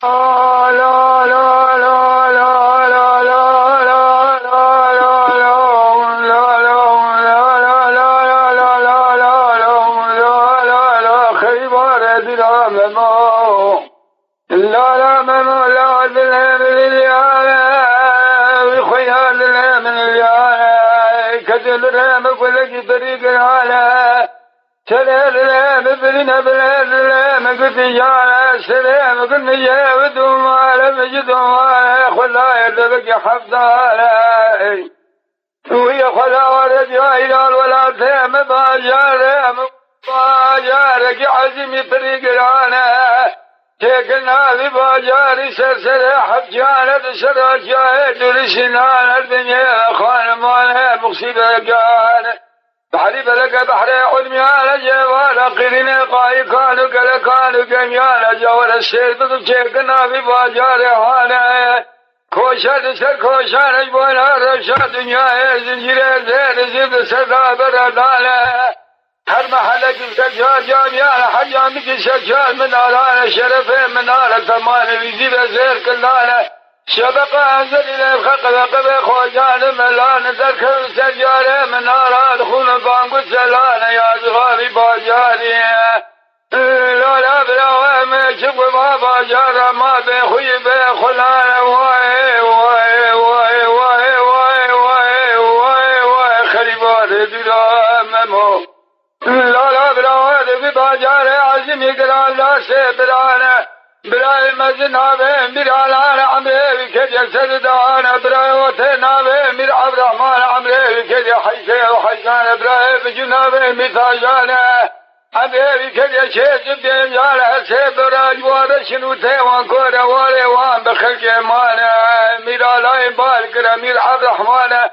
لا لا لا لا لا لا لا سلام بلنا بلنا قلت يا سلام قلنا يا ودوم على مجدوم على خلا يدبك حفظ علي ويا خلا ورد يا إلال ولا تام باجارك عزمي طريق رانا تكنا بباجاري سلسلة حجانة سراجة درسنا الدنيا خان مالها مقصدة قانا بحري بلق بحري علمي على جوال قرين قاي كانوا كانوا جميانا جوال السير بتشكنا في باجار هانا كوشان سر كوشان اجبونا رشا دنيا زنجير زير زيد سدا بردانا هر محلك سجاد جاميانا حجامك سجاد منارانا شرف منارة ثمان وزيد زير كلانا شبق أنزل إلى الخلق وقب خوجان ملان ذكر سجارة منارات خون بانقود سلان يا زغابي باجاري لا لا بلا ما شب ما باجار ما بخوي بخلان واي واي واي واي واي واي واي واي خريبار بلا ممو لا لا بلا باجار عزم يقران لا سبرانا براي مزنابه ميرالا عمري كجل سردانا براي وتنابه مير عبد الرحمن عمري كجل حيسه وحيسان براي بجنابه مثاجانا عمري كجل شيء بين جاله سبراج وارشنو تيوان كورا واري وان بخلق مانا ميرالا بارك مير عبد الرحمن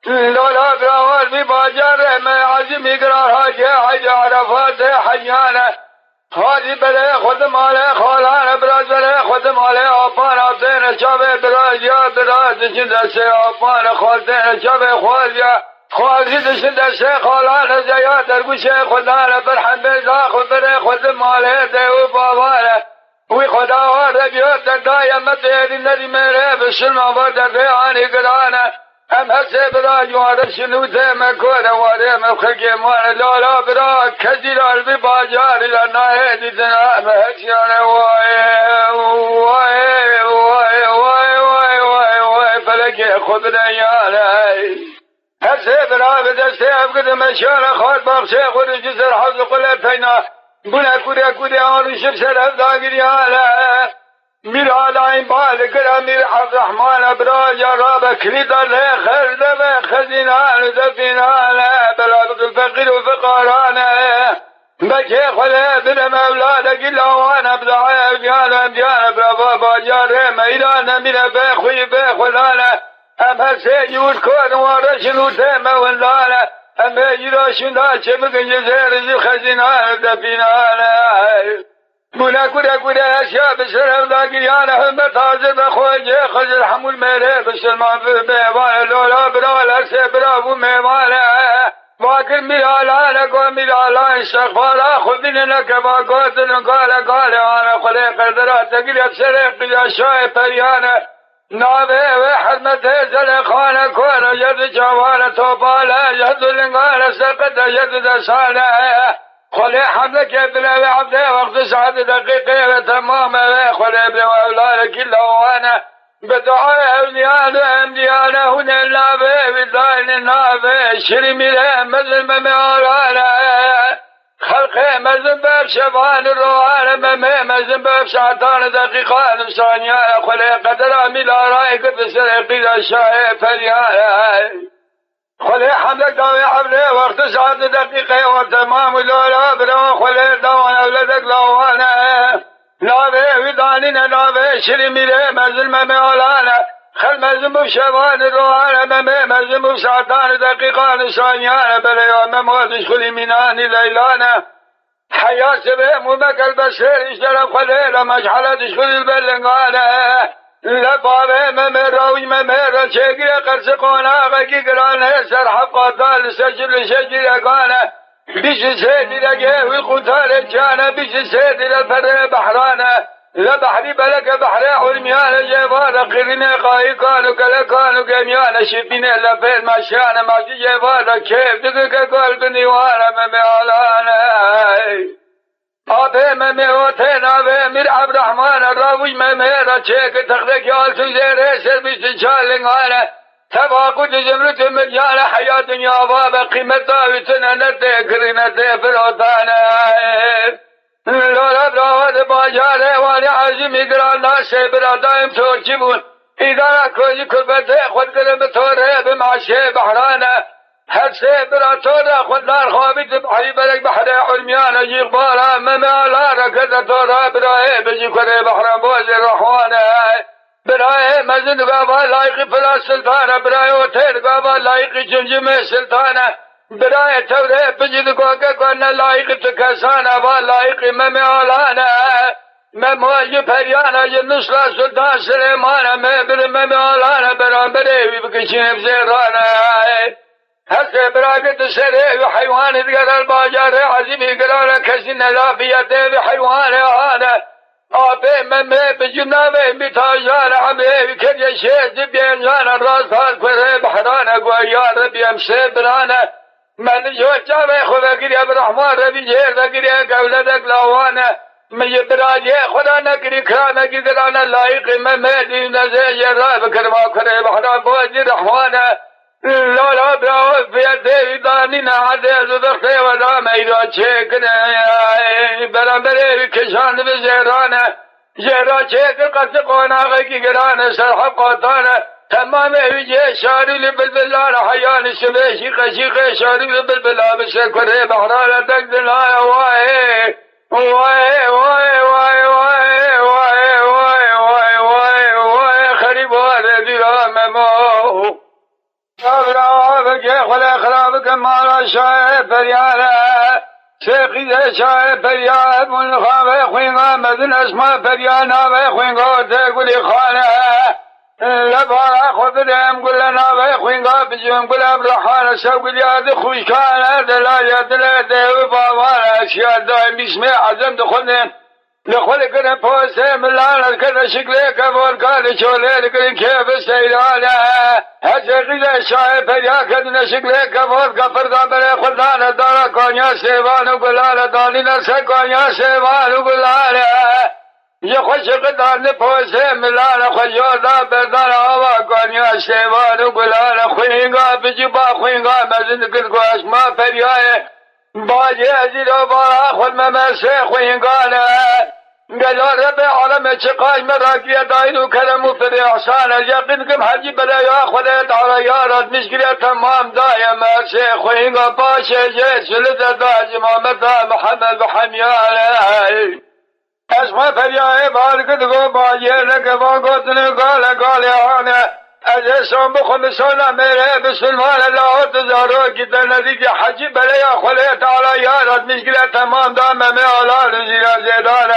لولا براوال بباجار ما عزم يقرارها جاء عرفات حيانا خالی بله خودم آله خالان براز بله خودم آله آپان آتین چاوه براز یا براز دشن دسته آپان خالتین چاوه خوالیا خوالزی دشن دسته خالان زیا درگوش خدان برحن بیزا خود بله خودم آله دیو باباله وی خدا وارد بیاد در دایمت دیدی ندی میره بسلم آورد در آنی گرانه ام هسه برا جوار شنو ذم كور وارم خلق مان لا برا كجيل بباجار لنا دنا مهجان واي واي واي واي واي واي واي فلك خذنا يا لي هسه برا بدسه ابقد مشان خاط باخشه خود جزر حظ قلتنا بنا كوريا اور شبسر داغري على مير على بال كرامير عبد الرحمن براج راب كريد له خرد خزينان دفينا لا بلاد الفقير وفقرانا بكي خلا بن مولاد قلوان ابدع بيان برافا باجار ميدان من بخوي بخلانا اما سيجود كون ورشنو تم ولانا اما يراشن دا شبك جزير خزينان دفينا لا منا كورا أشياء بسرهم ذاكريانا هم تازر بخوجه خزر حمول ميره بسلمان بيوان لولا برالا سبرافو ميوانا واكر ميرالانا كو ميرالا استغفارا خذنا كما قوتنا قال وانا خلي قدرا تقل افسرق يا شاي بريانا نابه وحرمته زلخانا كورا يد جوانا توبالا يد لنقانا سقط يد دسانا خلي حملك بلا عبده وقت ساعة دقيقة وتماما خلي بأولاد كله وانا بدعاء أوليانا أمديانا هنا النابه بالدين النابه شرمي له مزل مميارانا خلقه مزل باب شبان الروحان مزل باب ساعتان دقيقة ثانية خلي قدر ملا رأيك بسرقي الشاي فريانا خلي حملك داوي عبده وقت ساعة دقيقة وتمام لولا برا خلي دوان أولادك لوانا نابه ودانينا نابه شرمي له مزل مميالانا خل مزل بشبان الروحان مزل بساعتان دقيقة ثانية بلا مموتش خلي مناني ليلانا حياة سبه مبك البشر اشترف خلي لمجحلة خلي البلنغانا لبابه ممراوي ممرا شجر قرص قونا غكي قرانا سرحب قاتل سجل شجر قانا بيش سيدي لقيه وقتال جانا بيش سيدي لفر بحرانا لبحري بلك بحر علميان جيبان قرني قايقان وكلكان وقميان شبين لفين مشان ماشي جيبان كيف دقك قلبني وانا مميالانا آبه مميوتين آبه مير عبد الرحمن الراوي مميرا چيك تخدك يالتو زيره سربيس چالنغانا تباقود جمرت مجال حياة دنيا بابا قيمة داوتنا نتكرنا تفروتانا لولا براود باجاره والی عزیمی گران ناشه برادایم توجبون ایدارا کوی کلبته خود گرم توره بمعشه بحرانه هر سه براتوره خود نار خوابیت بحری برک بحر علمیانه جیغ بارا ممالا رکد توره برای بجی کره بحران بوز رحوانه برای مزن گابا لایقی فلا سلطانه برای اوتیر گابا لایقی جمجمه سلطانه برای توره بجد گوگه کنه لایق تکسانه و لایق ممیالانا ممواج پریانه جنسلا سلطان سلیمانه مبر ممیالانا برانبره وی بکشیم زیرانه هسته براگت سره و حیوان دیگر الباجاره عظیمی گرانه کسی نلافیته و حیوان آنه آبه ممه بجنابه بتاجان عمه وکر شیز بینجان راست هاد کره بحرانه گویار بیمسه برانه من جو جامع خدا کریه برحمان ربی جهر نکریه قولدک لاوانه من براجه خدا نکری کرانه کی گرانه لایق ممدی نزه جرا بکرما کرے بحران بوجی رحمانه لولا براو بیده دانی نعده زدخته و دام ایرا چکنه برانبره کشان بزیرانه جهرا چکر قصد قوناغه کی گرانه سرحب قاطانه تمام وجه شاري لبلبلان حيان الشبه شيخ شاري لبلبلان بشكره بحرانة تقدنا واي واي واي واي واي واي واي واي واي واي خريب هذا دراممو أبراهك خلا خلابك مالا شايف فريانا سيقي شايف فريان من خابه خوينغا مذن اسماء فريانا بخوينغا تقولي خانه لبارا خودم قلنا بخوينغا بجم قلنا برحانة سوق الياد خوشكانة دلايا دلايا وبابانا اشياء دائم باسمه عزم دخلنا لخلق كنا بوسه ملانا كنا شكله كبور كان شولي لكن كيف السيدانة هجرقية شايف يا كنا شكله كبور كفر دابره خلدانا دارا كونيا سيبان وقلانا دانينا سكونيا سيبان وقلانا يخش قدان بوسه ملانا خجودا بردان هوا كونيا سيبان وقلانا خوينغا بجبا خوينغا مزن كنكو اسما فرياية باجي ازيرو بارا خود ممسي خوينغانا قالوا رب العالم اتشقاج مراكية داين وكرم وفري احسانا يقينكم حجي بلا ياخذت على يارات مشكلة تمام دايا مرسي خوينغا باشي جيس لذا داج مامتا محمد بحميانا اسمع فرياي بارك دقو باجي لك باقوتني قال انا اجسام بخمسونا میرے بسلمان اللہ تزارو کتا نزدیک حجی بلے خلیت علی یارت مشکلہ تمام دام میں اولاد زیرا زیدان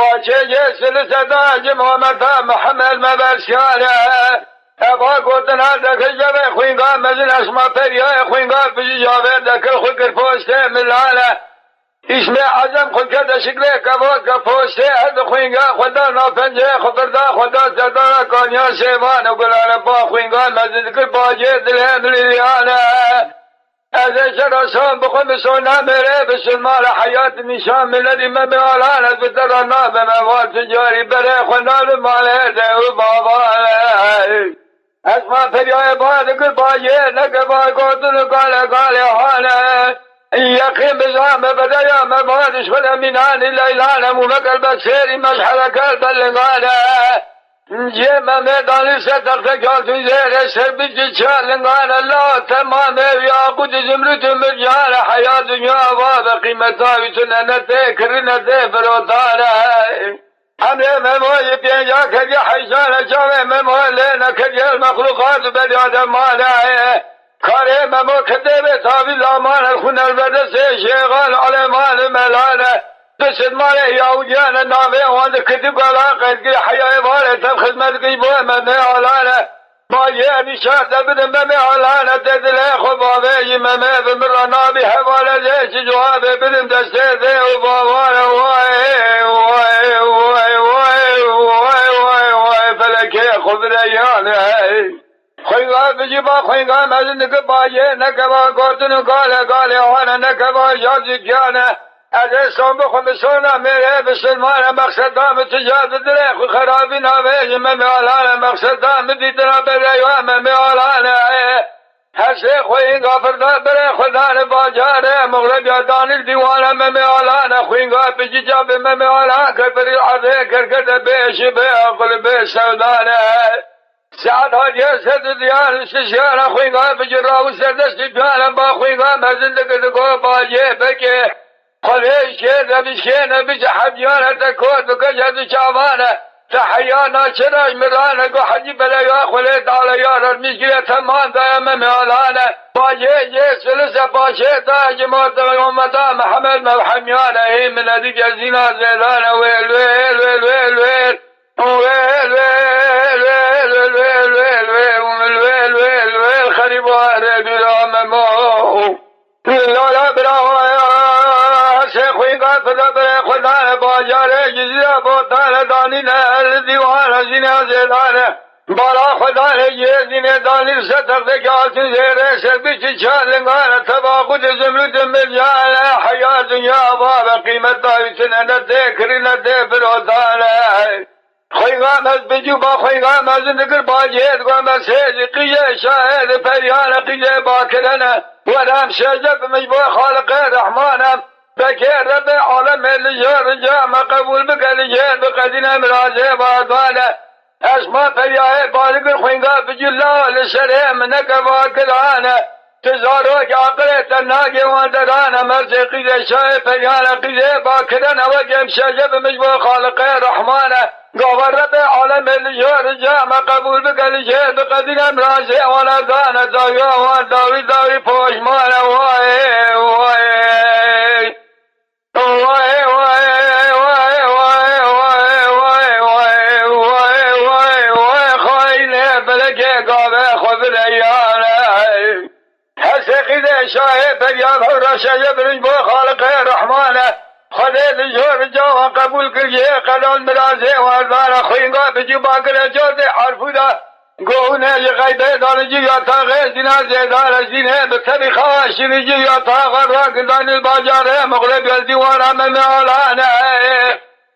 پاچے جیسل صداج محمد محمد مبرسیان ابا گوتنا دکل جبے خوینگا مزن اسما پریای خوینگا بجی جاوے دکل خوکر پوستے ملانا اسم عظم خود کرده شکله کباد که پوسته هد خوینگا خدا نافنجه خبرده خدا سردار کانیا سیوان و گلان با خوینگا مزد کل باجه دلهم لیلیانه از شراسان بخون بسونا میره بسلمان حیات نشان ملدی مبیالان از بترانا بموال تجاری بره خنال ماله ده و بابانه اسما فریای باد کل باجه نکبا گوتن قال حانه يقيم بزعم بدايا مبادش والأمينان الليلان ممكر بسيري مشحلك البلغانة جيما ميدان ستقتك في زير سربي جيشان لنغانا الله تمام ياقود زمرت مرجان حياة دنيا وابا قيمتا ويتنا نتكرنا تفروتانا حمله مموي بينجا كجي حيشان جامع مموي لنا كجي المخلوقات بدادا مانا کاره ممو کده به تابی لامان الخون البرده شیغان علمان ملانه دست ماله یاوجان نامه واند کده قلا قدگی حیای باره تب خدمت کی بوه ممه علانه ما یه نشاد بدن ممه علانه تدله خبابه ممه بمرانا بی حواله زیچ جوابه بدن دسته ده و بابانه وای وای وای وای خود ریانه خویگاه بجیبا خویگاه مزندگ باجه نکبا گردن گاله گاله آنه نکبا جازی جانه از اسلام بخون بسونا میره بسلمان مقصد دام تجاد دره خو خرابی نویج ممیالانه مقصد دام دیدنا بریوه ممیالانه هسته خویگاه فردا بره خدان باجاره مغرب یادانی دیوانه ممیالانه خویگاه بجیجا به ممیالانه کرپری عده کرکت بیش به اقل به سودانه ساعت ها جسد دیان سشیان خویگاه بجراو سردست بیان با خویگاه مزندگ دگو باجه بکه خلیش که نبیشه نبیش حبیانه تکود بکشد چاوانه تحیانا چراج مرانه گو حجی بلیا خلیت آلیار میشگیره تمان دایم میالانه باجه جه سلسه باشه دا جماعت امتا محمد مبحمیانه هی من ادیج زینا زیدانه ویل ویل ویل ویل ویل ویل ویل ویل ویل خریباره بیرام مو لالا براوایا خوی قفل بر خدا باجاره جزیره بوتان دانی نه دیوان زینه زیدانه بالا خدا یه زینه دانی ستق دکاتن زیره سبیچ چالنگانه تباقود زمرد ملجانه حیات دنیا باب قیمت دایتن نده کری نده برودانه خویگام از بجو با خویگام از نگر باجید گام از سید قیه شاهد پریان قیه باکرنه ورم شجب مجبور خالق رحمانم بکر رب عالم لجار جام قبول بکلیه بقدین امراضه بادانه اسما پریاه بالگر خویگام بجو لال سرم نکوا کرانه تزارو که عقل تناگی واندرانه مرز قیه شاهد پریان قیه باکرنه وگم شجب مجبور خالق رحمانه گوهر رب عالم لجار جام قبول بکلیه بقدین امراضه واندانه داوی وان داوی داوی پوشمانه وای وای وای وای وای وای وای وای خاینه بلکه گاوه خود ریانه حسقیده شاه پریان رشه برنج با خالق رحمانه خدا لجور جوان قبول کریه قدان مرازه واردانه خوینگاه بجو باکر جوده عرفودا گونه غیبه دانجی یا تاغه زینا زیدان زینه بطبی خواشی جی یا تاغه راکدان الباجاره مغرب یلدیوانا ممیالانه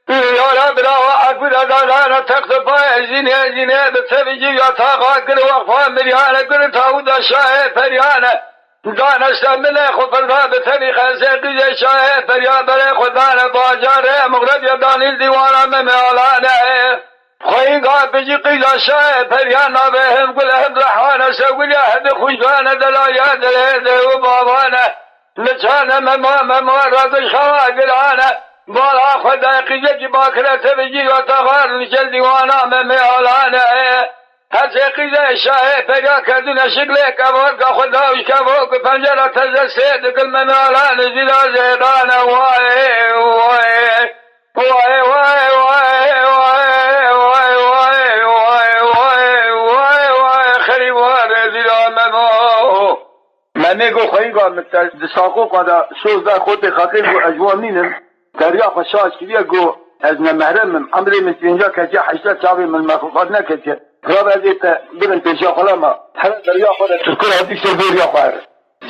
یارا براو عرفودا دانانه تقصفای زینه زینه بطبی جی یا تاغه کر وقفا مریانه کر تاودا شاه پریانه دانستم من خود فردا به طریق زیقی شاه پریان بر خدان باجاره مغرب یادانی دیوانا ممیالانه خویگاه بجی قیدا شاه پریان نابهم گل هم رحانه سوگل هد خوشبانه دلایا دلیده و بابانه نچانه مما رد شواگلانه بالا خدا قیده کی باکرت بجی و تغار نشل دیوانا ممیالانه هر قیده شاه پیدا کردن شکل کبار که خداوش کبار که پنجره تزد کل منالان زیرا زیدان وای وای وای وای وای وای وای وای وای وای وای خریبار زیرا ممو من میگو خویگاه دساقو قدا سوزده خود خاطر گو اجوان نینم دریا خشاش کلیه گو از نمهرمم امری من تینجا کچه حشتا چاوی من مخوفات نکچه راب ازیت برن پیشا خلاما هر دریا خود تذکر حدیث دریا خواهر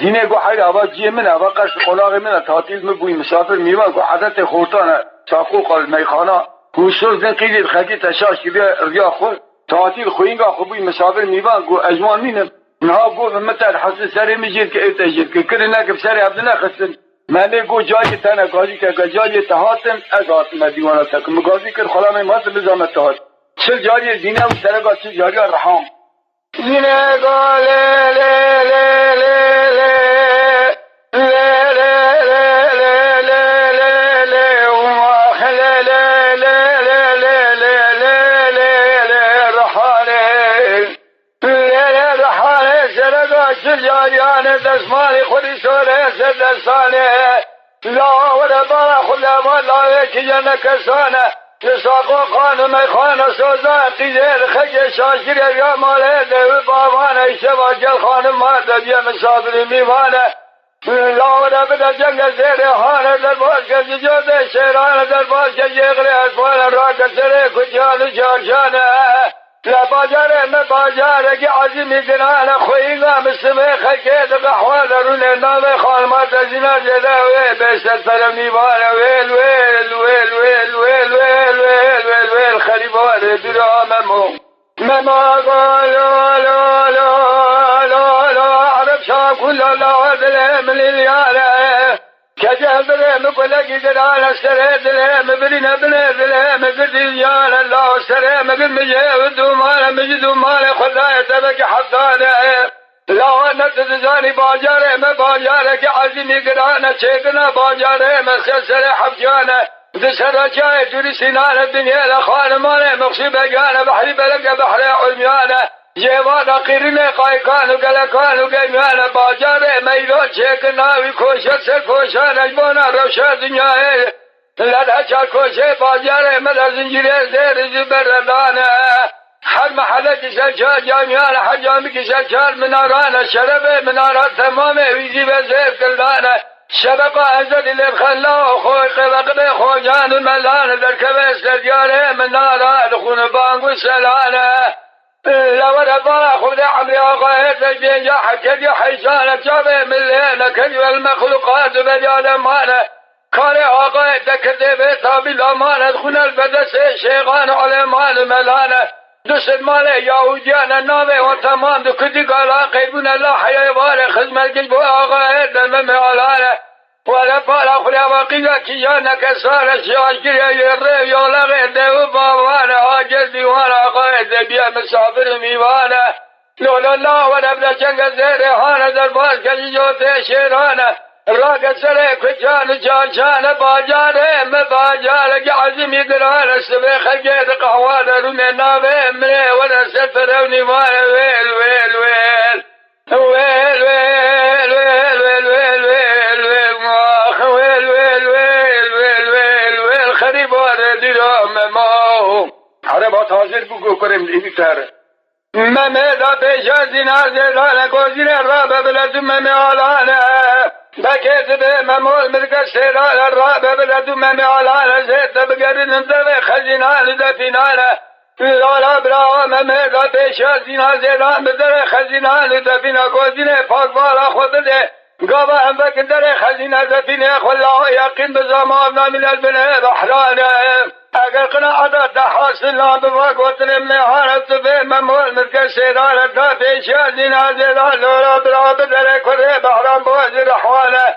زینه گو حیر آواز جیه من آواز قرش قلاغ من تاتیز مبوی مسافر میوه گو عدت خورتانه ساقوق المیخانه گوشتر زن قیدید خاکی تشاش که بیا ریا خود تاتیل خوینگا خوبوی مسافر میوه گو اجوان نینم نها گو ممتر حس سری میجید که ایتجید که کری نکب سری عبدالله خستن منه گو جایی تنه گازی که جایی تهاتن از آتم دیوانا تکم گازی که خلام مات بزامت تهات چه جاری زینه و سرگاه چه جاری رحام زینه گا لی لی لی لی لی جاریان دستمانی خودی سوره دستانه لا وربا خلما لا یکیان کسانه لساقو خانم خانه سوزان قیزر خج شاشیر یا ماله دو بابانه ایشوا جل خانم ماده بیا مسافری میوانه لا وربا جنگ زیر خانه در باز که جوده شیرانه در باز که یغلی از بانه را کسره کجان جارشانه لباجاره مباجاره که عظیمی گرانه خویگا مسمه خکید قحوه درونه نام خانمات زینا زده وی بیست پر میوانه ویل ویل ویل ویل ویل ویل ویل ویل ویل خریباره بیرا مما قالوا لا لا لا لا عرب شام كل الله دلهم للياله كجهل مقلق دلال سرد دلهم برنا بنا دلهم قديان الله سرهم قد مجد مال مجد مال خداي تبك حضانه لا نتزاني باجاره ما باجاره كعزمي قرانا شيخنا باجاره مسلسل حفجانه دسر جاي درسنا الدنيا لخان ماله مخشي بقانا بحري بلقى بحري علميانه جوانا قرنه قايقان وقلقان وقيمانه باجاره ميدان شيخنا وكوشت سر كوشان اجبانا روشا دنياه لدى شاكوشي باجاره مدى زنجيري زير زبردانه هر محله كسلشان جامعانه حجامي كسلشان منارانه شربه منارات تمامه ويزي بزير كلانه شبقه ازد الابخلا خوي قبقبه خوجان الملانه دركبه استدياره مناره دخون بانقو سلانه لورا بارا خود عمري آقايت الجنجا حكي حيشانه جابه ملينه كجو المخلوقات بجال مانه كاري آقايت كتبه تابي لامانه دخون البدس شيغان علمان ملانه دوست مال یهودیان نامه و تمام دو کدی گالا قیبون الله حیوان خدمت گل بو آقا دمم علانه ولا بالا خلا واقعا کیانا کسار شاجر یره یالا دو باوانه حاجر دیوان آقا دبیا مسافر میوانه لولا الله ولا بلا جنگ زهرهانه در باز کلی جوت شیرانه راگ سره کجان جان باجاره مباجاره که عظیمی گرانه سبه خلقه قهوه درونه ناوه امره ولا سفر و نیوانه ویل ویل ویل ویل ویل ویل ویل ویل ویل ویل ماخ ویل ویل ویل ویل ویل ویل خریبار دیرام ما عربا تازر بگو کرم دیتره ممدا پیشا زینازه دانه گوزینه رابه بلدو ممعالانه بكيت بممول ملك السيران الرابع بلد ممعالانه زيت بقرن انتبه خزينان دفنانه لالا برا ممدا پیشا زینازه دان بدر خزينان دفنه گوزینه پاکبالا خود ده قابا هم بكدر خزينه دفنه خلاه يقين بزمان من البنه بحرانه اگر قناعت حاصل بفاق وطن مهارت به ممول مرکز سیران تا پیشا زینازه دان لولا برا بدر کره بحران باز رحوانه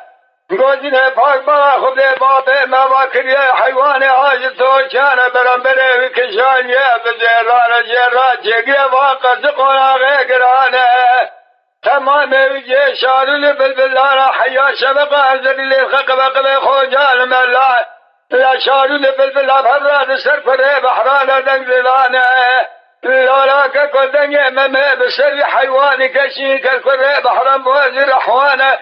گوزینه پاک بلا خود باطه مواکری حیوان حاجت توچانه برام بره وکشانیه بزیران جیران چگه واقع زقناغه گرانه تمام وجه شارل بلبلانه حیا شبقه ازدلی الخق بقل خوجان ملان لا شارل بلبلا فراد سر فره بحران دنگلانه لا كدنيا مما بسر حيواني كشي كالكره بحران بوزي رحوانه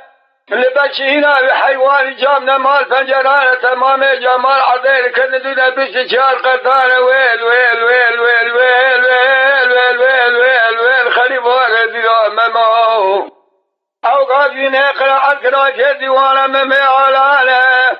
لبشينا بحيوان جامنا مال فنجرانه تمام جمال عدير كندونا بشجار قطانه ويل ويل ويل ويل ويل ويل ويل ويل ويل ويل خريبان ديوان مما اوقاتين اقرا الكراج ديوانا مما علانه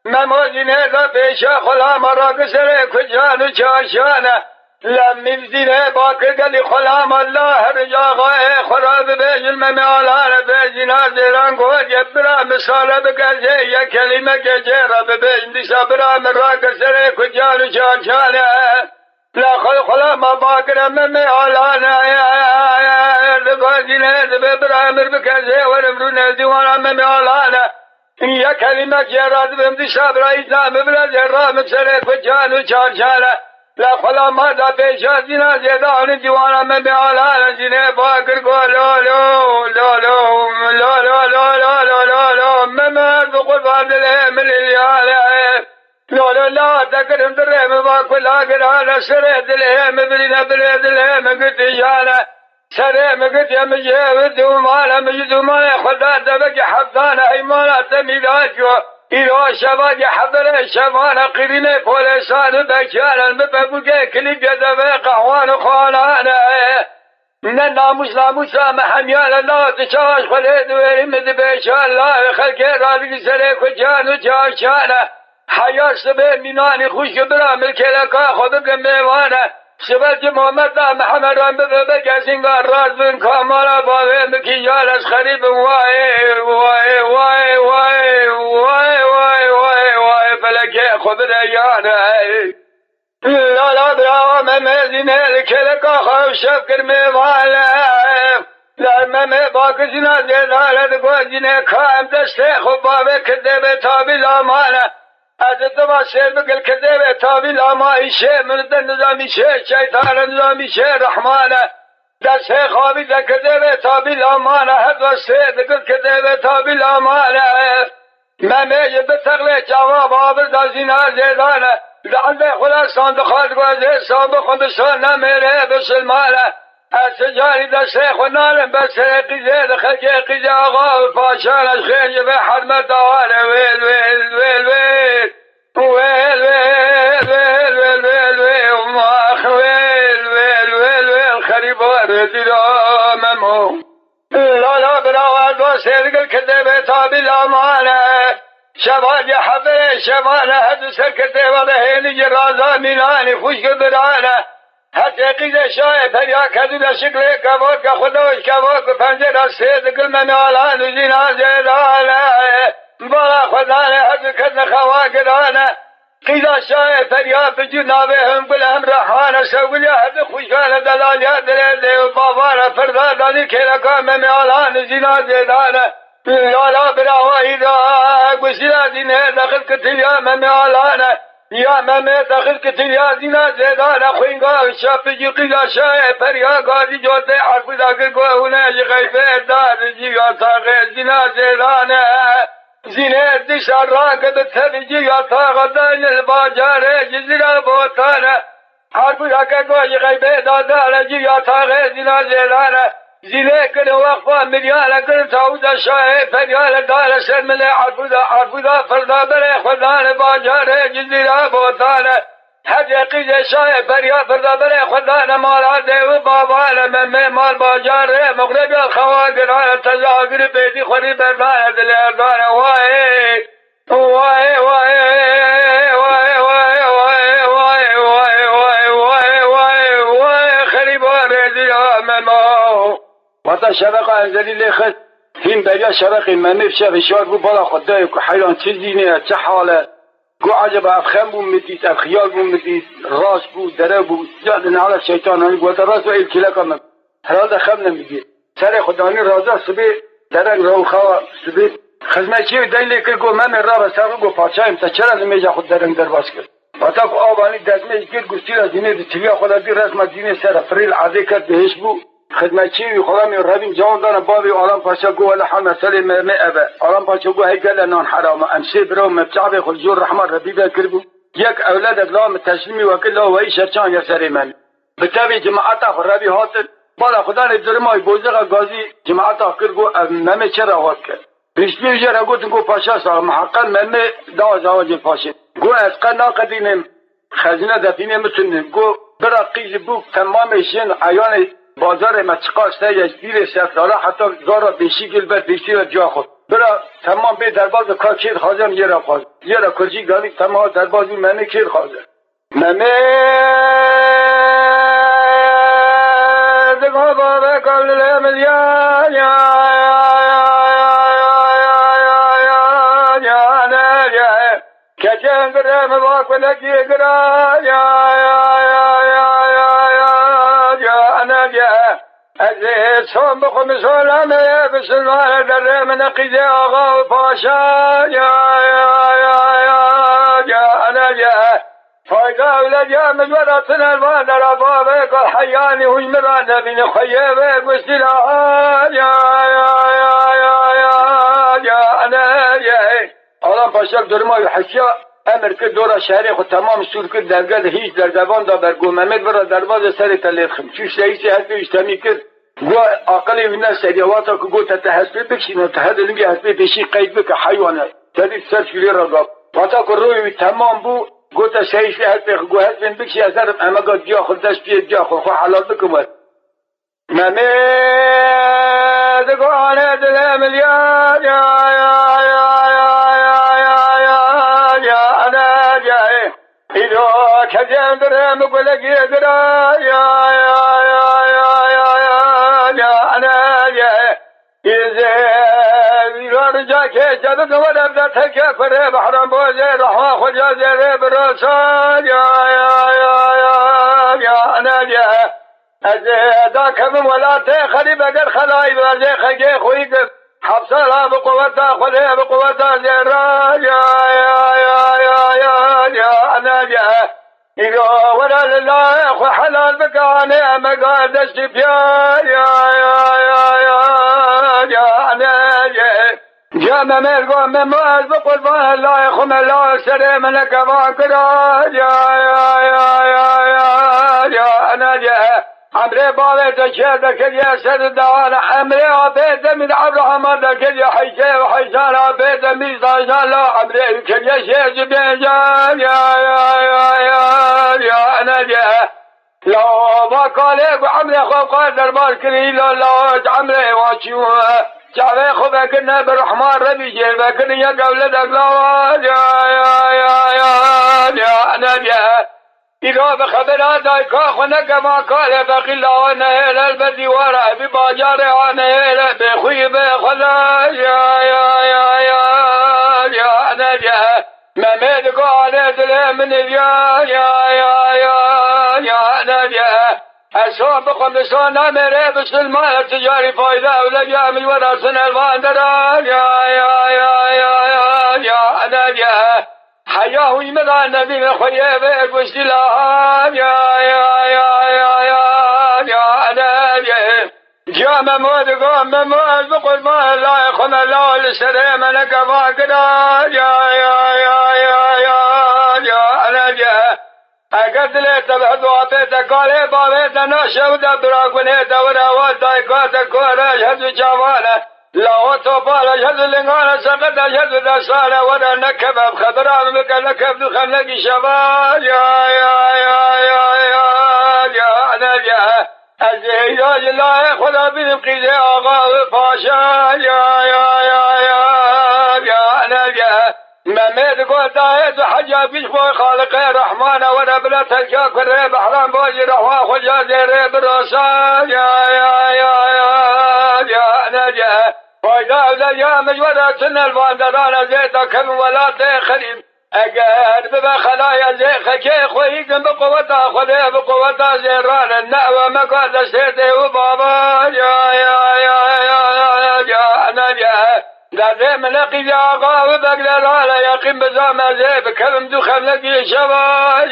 مموزينه ذا بيشا خلا مراك سره كجان چاشانه لمن زینه باکر گلی خلام الله رجا غای خراب بیجل ممیالان بیجنا زیران گو جبرا مثال بگرزه یا کلمه گجره ببیجن دیسا برا من را کسره کجانو چانچانه لخل خلام باکر ممیالان لگازینه دبه برا مر بگرزه ورمرون دیوانا ممیالان یا کلمه گجره دبه دیسا برا ایزام برا زیران مثل کجانو چانچانه لا خلا ما دا پیشا زینا زیدان دیوانا من بیالان زینه باکر کو لو لو لو لو لو لو لو لو لو لو لو ممر بقربان دله من الیاله لو لو لا تکرم دره مباکل آگرانه سره دله مبرینه بره دله مگتی جانه سره مگتی مجیب دومانه مجدومانه خدا دبک حفظانه ایمانه تمیدان جو ایران شبان حضر شبان قرینه پولسان بکیانن بببوگه کلیب یدوه قهوان خوانانه نه ناموس محمیان الله تشاش خلید ویریم دبیشان الله خلقه رادگی سره کجان و جاشانه حیاس به مینانی خوش برا ملکه لکا خودک میوانه شبت محمد محمد رام بگسینگار راز بن کامالا باوه مکیال از خریب وای وای وای وای وای وای وای وای فلکه خبر یانه لالا براوه ممزینه لکلکا خواه شب کرمه واله لرمه باکسینا زیداره دگوزینه کام دسته خوب باوه کده به تابی لامانه از دما شیر بگل کده به تابی لامایی شه مردن نظامی شه شیطان نظامی شه رحمانه دسته خوابی دکده به تابی لامانه هدوسته دگل کده به تابی لامانه ممه بتغله جواب آبر دازینا زیدانه لعنه خدا صندوقات گوزه صابه خودشان نمیره بسلمانه از سجاری دسته خونالم بسره قیزه دخلقه قیزه آقا و پاشان از خیلی به حرمت آواره ویل ویل ویل ویل ویل ویل ویل ویل ویل ویل ماخ ویل ویل ویل ویل خریبار دیراممو لالا براوز و سرگل کده به تابی لامانه شباج حبه شبانه هدو سکته و دهینی جرازا مینانی خوشک برانه حتی قیده شای پریا کدو ده شکل کبار که خداوش کبار که پنجر سید گل من آلان و زینا زیدانه بالا خدانه هدو کدن خوا گرانه قیده شای پریا بجو نابه هم گل هم رحانه سوگلیا هدو خوشکانه دلالیا دلیده و بابانه فردا دانی که لکا من آلان و زینا زیدانه یالا براوایی دا گوشیلا دینه دخل کتلیا من آلانه یا ممه داخل کتلیا دینا زیدانه خوینگاه شاپی قیدا شای پریا گادی جوته حرفی داخل گوهونه غیبه دار جیگا تاقه زینا زیدانه زینه دشار راکه بتبی جیگا تاقه دان الباجاره جزیرا بوتانه حرفی داخل گوه غیبه دار جیگا تاقه زینا زیدانه زینه کنه وقفا ملیانه کنه تاوزا شاه پریانه داره سرمله عرفودا فردا بره خدانه باجاره جزیره بوتانه حجقی شاه پریا فردا بره خدانه مالا دیو بابانه ممه مال باجاره مغربی الخواگرانه تزاگر بیدی خوری بردانه دلیردانه وای وای وای وای وای وای وای وای وای وای وای وای خریبار دیاممو وقتا شبقه انزلی لیخت هین بریا شبقه ممه بشه بشار بو بالا خدای که حیران چه زینه چه حاله گو عجب افخم بو مدید افخیال بو مدید راس بو دره بو جاد نعال شیطانانی گو راس و ایلکلک هم حلال ده خم نمیگه سر خدانی رازه سبی درنگ رو خواه سبی خزمه چیوی دین لیکر گو ممه را بسر گو پاچایم تا چرا نمیجا خود درنگ در باز کرد وقتا که آبانی دزمه گیر گوستی را زینه دی تیویا خدا دی رسم زینه سر فریل عزی کرد بهش بو خدمتچی خدا می رویم جان دانه بابی آرام پاشا گو ولی حال مسئله مرمه ابه آرام پاشا گو هیگل نان حرام امسی برو مبتعب خود جور رحمان ربیبه کربو یک اولاد اقلام تسلیمی وکل لا و ای شرچان یا سری من بتابی جماعتا خود ربی حاصل بالا خدا ندرمای بوزق گازی جماعتا کرگو ممه چرا آواز کرد رشمی جرا گو تنگو پاشا سا محقا ممه دا زواج پاشه گو از قنا قدینم خزینه دفینه متونیم گو برا قیز بوک تمام شین عیان بازار مچقا سیج دیر سفرالله حتی زارا بیشی گل بر بیشی و جا خود برا تمام به درباز کار کیر خواهدم یه را خواهد یه را کرجی گانی تمام دربازی منه کیر خواهد ممه دگاه بابه کل ملیان کچه گرم باک ولکی گران از سوم بخم سلامه بسلمان در من قیده آقا و پاشا فایده اولاد یا مجورات نروان در بابه کل حیانی حجمران نبین خیبه گستیلان آلان پاشا درمای حسیا امر که دورا شهری خود تمام سور کرد درگاه هیچ در زبان دا برگو محمد برا درواز سر تلیت خم چوش رئیسی حسبی اجتماعی کرد گو اقلی وینا سریواتا که گو تحسبی بکشین و تحدلنگی حسبی پیشی قید بک حیوانه تدید سر شوری را گاب واتا که روی تمام بو گو تا شهیسی حسبی گو حسبی بکشی از درم امگا جا خود دست بیاد جا خود خواه حلال بکمد محمد گوانه دل ملیان ایدو کجم در خودم بقولك يدرا يا أنا رجا که جدد و رفت تکه کنه بحرم بازه رحمه خجا زیره برسان یا نجه از دا کم ولات خریب اگر خلای بازه خگه خوی کف حبسالا بقوتا خوده بقوتا زیره یا نجه ایگو ولا لله خو حلال بکانه مقادش بیا یا نجه جامع مرگو مماز بقربان الله خم الله سره من كما كرا يا انا جاء عمري بالي تشهد كل سر دعانا عمري عبيد من عبد الرحمن كل حيشي وحيشان عبيد من صاجان لا عمري كل شيء جبين يا انا جاء لو ما قال عمري خو قال دربار كري لا عمري واشوه جاوه خوبه کنه برحمان ربی جیر بکنه یا قولد اقلاوات یا نبیه ایرا بخبرات دایکا خونه کما کاله بقیلا نهیل البدیواره بی باجاره نهیل بخوی بخلا یا نبیه ممید قاله دل من یا نبیه اصحاب قمصان امره بسلمان تجاري فايدة ولجا من ورسن الواندرا يا نجا حياه يمدى النبي خيبه بسلاها يا نجا جاء ممود قام ممود بقول ما لا يخم الله لسريم لك فاكرا يا نجا اگر دل تبعد وعطيت قالي بابيت ناشا ودبرا قنيت وراوات دايقات كورا شهد جوانا لا وطوبالا شهد لنغانا سقط شهد دسالا ورا نكب بخبرا ممك نكب دخلق شبال يا نجا الزهيداج الله خدا بنبقيد آغا وفاشا يا نجا ممید قلت حجا بشبو خالق رحمان وربنا تلقى كره بحرام بوجي رحوان خجا زيره برسان يا نجا فايدا وليا مجورة سن الواندران زيتا كم ولا تخريب اگر ببا خلايا زيخا كي خويقن بقوتا خده بقوتا زيران النأوى مقاد سيده وبابا يا نجا لازم نقي يا غاب بقدر على يقين بزام زيب كلم دخل لقي شبا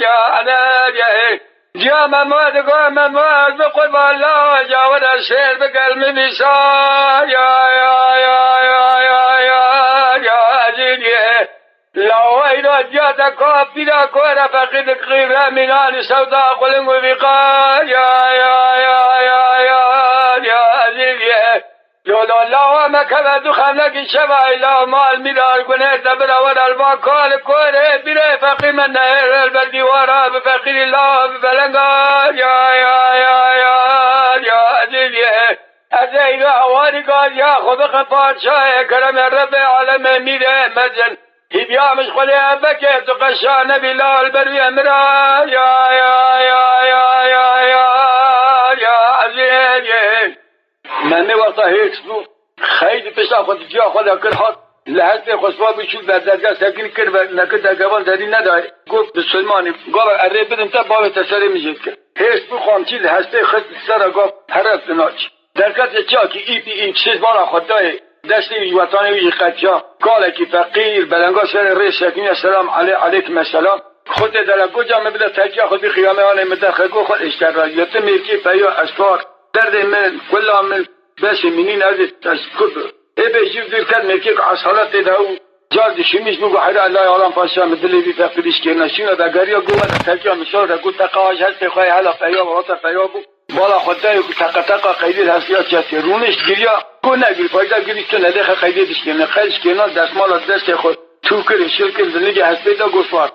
يا انا جا مماد قام مماد بقرب الله جاور السير بقلب نساء يا جيني لو اذا جاتك بلا كوره فقد قيرا من ان سودا قلن وبقا يا جيني لولا الله ما كذا دخلك الشبع إلا مال مدار قنيت برا الباقال كوره بلا فقي من نهر البردي ورا بفقير الله ببلنقا يا أزيلي أزيلي أواني قال يا خذ خفان شاية كرم الرب عالم ميره مجن هبيا مش خلي أبكي تقشى نبي الله البروي أمرا يا أزيلي من وقتا هیچ بو خیلی پیشا خود جا خود اکر حد لحظه خصوصا بیشتر در درگاه سکین کرد و نکرد درگاه داری نداری گفت بسلمانی گفت اره بدن تا باب تسری میجد کرد هیچ بو خامچی لحظه خود سر گفت حرف ناچ درکت چا که ای چیز بالا خدای دستی وطانی وی قدجا قال که فقیر بلنگا سر ریش سکین السلام علیکم السلام خود در گوجا مبلا تکیا خود خیامه آن مدخگو خود اشتراکیت میکی پیا اسفار درد من كل من بس منين هذه تذكر ابي جيب ذكر مكيك عصالات ده جاد شميش بو حدا الله يعلم فاشا مدلي في تفريش كنا شنو ده غاريا جوه تاكيا مشور ده قلت قاش هسه خوي هلا فيوب وطا فيوب بالا خدای تقطق قیدی هستیات چه رونش گریا کو نگیر فایده گریست ندخه قیدی دشکنه خیش کنه دستمال دست خود تو کلی شرکت زندگی هستی دا گوشوار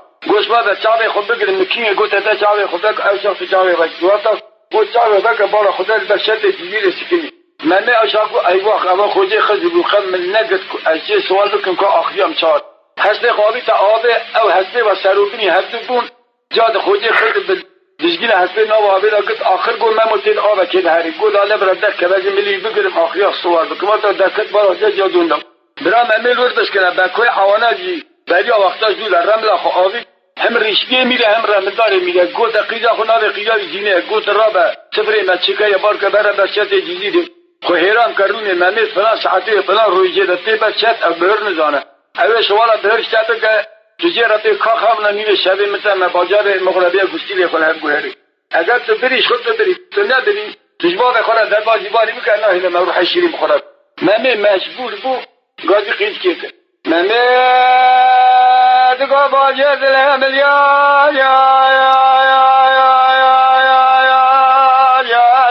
دا چاوی خود بگیرم مکینه گوته تا چاوی خود بگ اوشاق چاوی بگیرواتا گوش چاوی بگ بالا خدای دا شرط دیگیر سکنی من می اشاقو ایواخ اما خودی خود بخم من نگد از چه سوال بکن که آخریم چار هست قابی تا آب او هست و سروبنی هفت بون جاد خودی خود به دشگیل هست نو آبی را گفت آخر گو من متین آب که دهری گو داله برادر که بازی ملی بگیرم آخری سوار بکم تا دکت بالا جا دوندم برام امیل ورزش کنه بکوی عوانه جی ولی وقتا جو در رمل خو آبی هم ریشگی میره هم رمضان میره گوت قیجا خو ناوی قیجا جینه گوت رابه سفره مچکای بار که بره بچت جزیره خو حیران کردونه ممیت فلان ساعتی فلان روی جدتی بچت او بهر نزانه اوه شوالا بهر شده که جزیه رابطه که خامنا نیوه شبه مثل بازار مغربی گوشتی لیخوله هم گوهری اگر تو بریش خود تو بری تو نداری تجباب خوره در بازی باری بکن نه هیله مروح شیریم خوره ممی مجبور بو گازی قیج که ممی دگاه باجه دلهم یا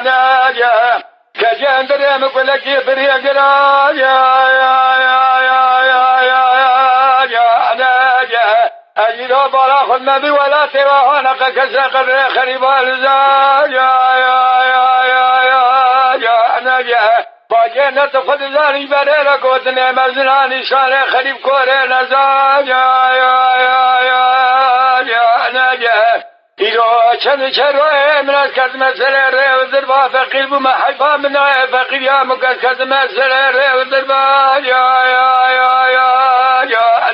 ناجه کجان درهم کلکی بریه گرا ناجه اجیرا بالا خود نبی ولا تیوهانق کسا قدر خریبال ناجه باجه نت خود زانی بره لگوتنه مزنانی شانه خریب کوره نزا ناجه ایرو چند چروه مناز کرد مسئله ریو دربا فقیر بو محیفا منای فقیر یا مکس کرد مسئله ریو دربا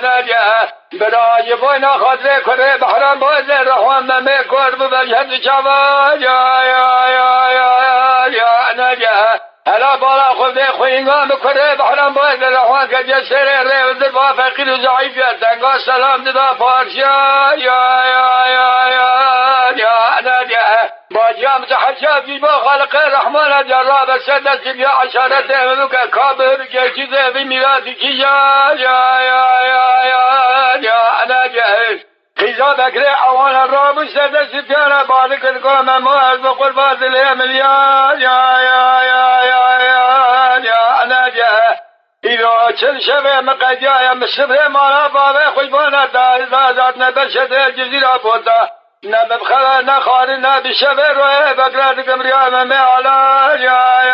ناجه برای بوینا خاطره کره بحران بوزه رحوان ممه کر بو بجهد چوا ناجه هلا بالا خود خوینگان بکره بحران بوزه رحوان که جسره ریو دربا فقیر و ضعیفیت تنگا سلام ددا پارشا ناجه باجام تحجابي با خالق الرحمن جراب السدس بيا عشرة ملوك كابر جيزة في ميلادك يا ناجه خيزا بكري عوان الراب السدس بيانا بارك القوم موهز بقربات الهمل يا ناجه إذا چل شبه مقجايا مصبه مالا بابه خوشبانا دا ذات نبرشت الجزيرة بودا نبب خلا نخار نبي شبه روه بقرات كمريا ممي علا يا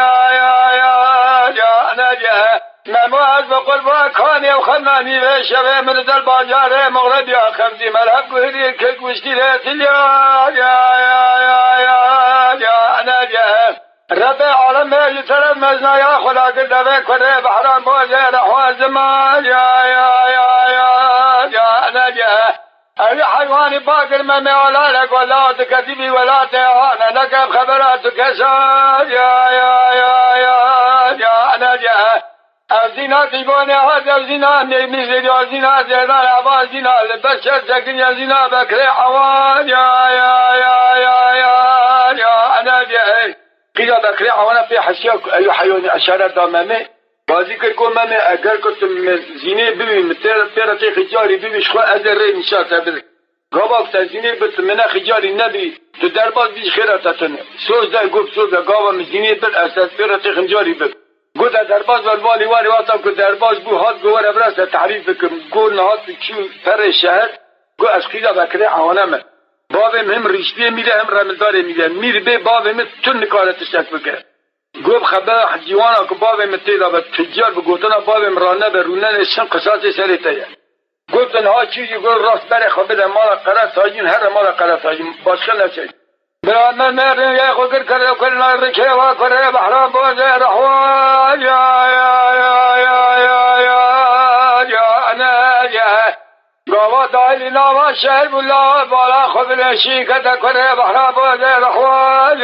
ناجه مموز بقربا كاني وخناني في شبه من دل باجاره مغربي خمدي ملحب قهري كيك وشتي ليتل يا ناجه رب عالم يترى مزنايا خلاق الدبي كره بحرام بوزي رحوان زمان يا ناجه أي حيواني باقر ممي ولا لك ولا تكذبي ولا تهانا لك بخبراتك سار يا ناجه الزنا تبوني هذا الزنا مثل الزنا زيدان عبان زنا البشر سكن يا زنا بكري حوان يا ناجه قيل بكري حوانا في حسياك أي حيوان أشارة دامامي بازیکر کو من اگر کتم زینه ببین تیرتی خجاری ببیش خو ادر ری نشات بده گاواک تزینه بت من خجاری نبی تو درباز بیش خیراتتن سوز در گفت سوز گاوا زینه بت اساس تیرتی خجاری بد گفت درباز والوالی واری واتا کو درباز بو هات گور ابراس تعریف بکم گور نهات چو پر شهر گو از خیلا بکره عوانم بابم هم رشته میده هم رمضان میده میر به بابم تون نکارت شک بکره گوب خبر حجیوانا که بابه متیدا به تجار بگوتنا بابه مرانه به رونن شن قصاص سریتایه گوب تنها چیزی گوب راست بره خبر مالا قرار ساجین هر مالا قرار ساجین باشخل نچه برای من مردم یه خوکر کرده کرنا رکه و کره بحرام بازه رحوان یا ناجه گاوا دایلی ناوا شهر بلا بالا خبر شیکت کره بحرام بازه رحوان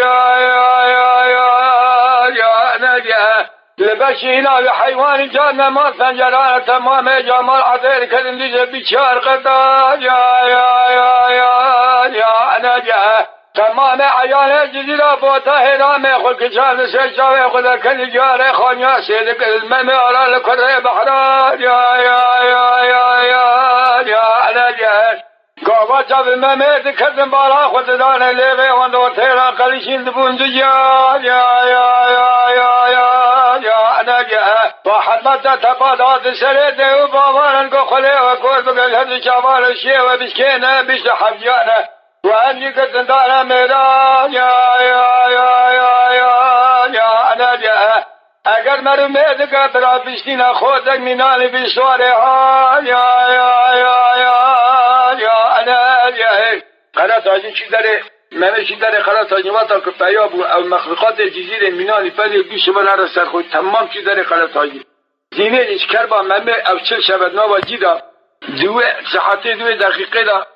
يا ناجه لبشينا بحيوان جانا ما سنجران تمام جمال عذير كذن لجه بشار قدا يا ناجه تمام عيان الجزيرة بوتا هرام خلق جان سجاوه خدا كل جار خانيا سيدك الممي على لكره بحرا يا ناجه گاوا جب ممد کردن بالا خود دانه لیوه وندو تیرا قلیشین دبون دیا یا نگه با حدمت تبادات سره دیو باوارن کو خله و کور بگل هر چوار شیه و بشکنه بیشت حفیانه و انجی کردن دانه میرا یا نگه اگر سر مرو میدگه برا بیشتین خودک مینانی بیشواره قرات آجین چی داره منه چی داره قرات آجین واتا که پیابو او مخلوقات جزیره مینانی پلی بیشو بنار سر خود تمام چی داره قرات آجین زینه ایش کربا ممه او چل شبت نوا جیدا ساعته 2 دقیقه دا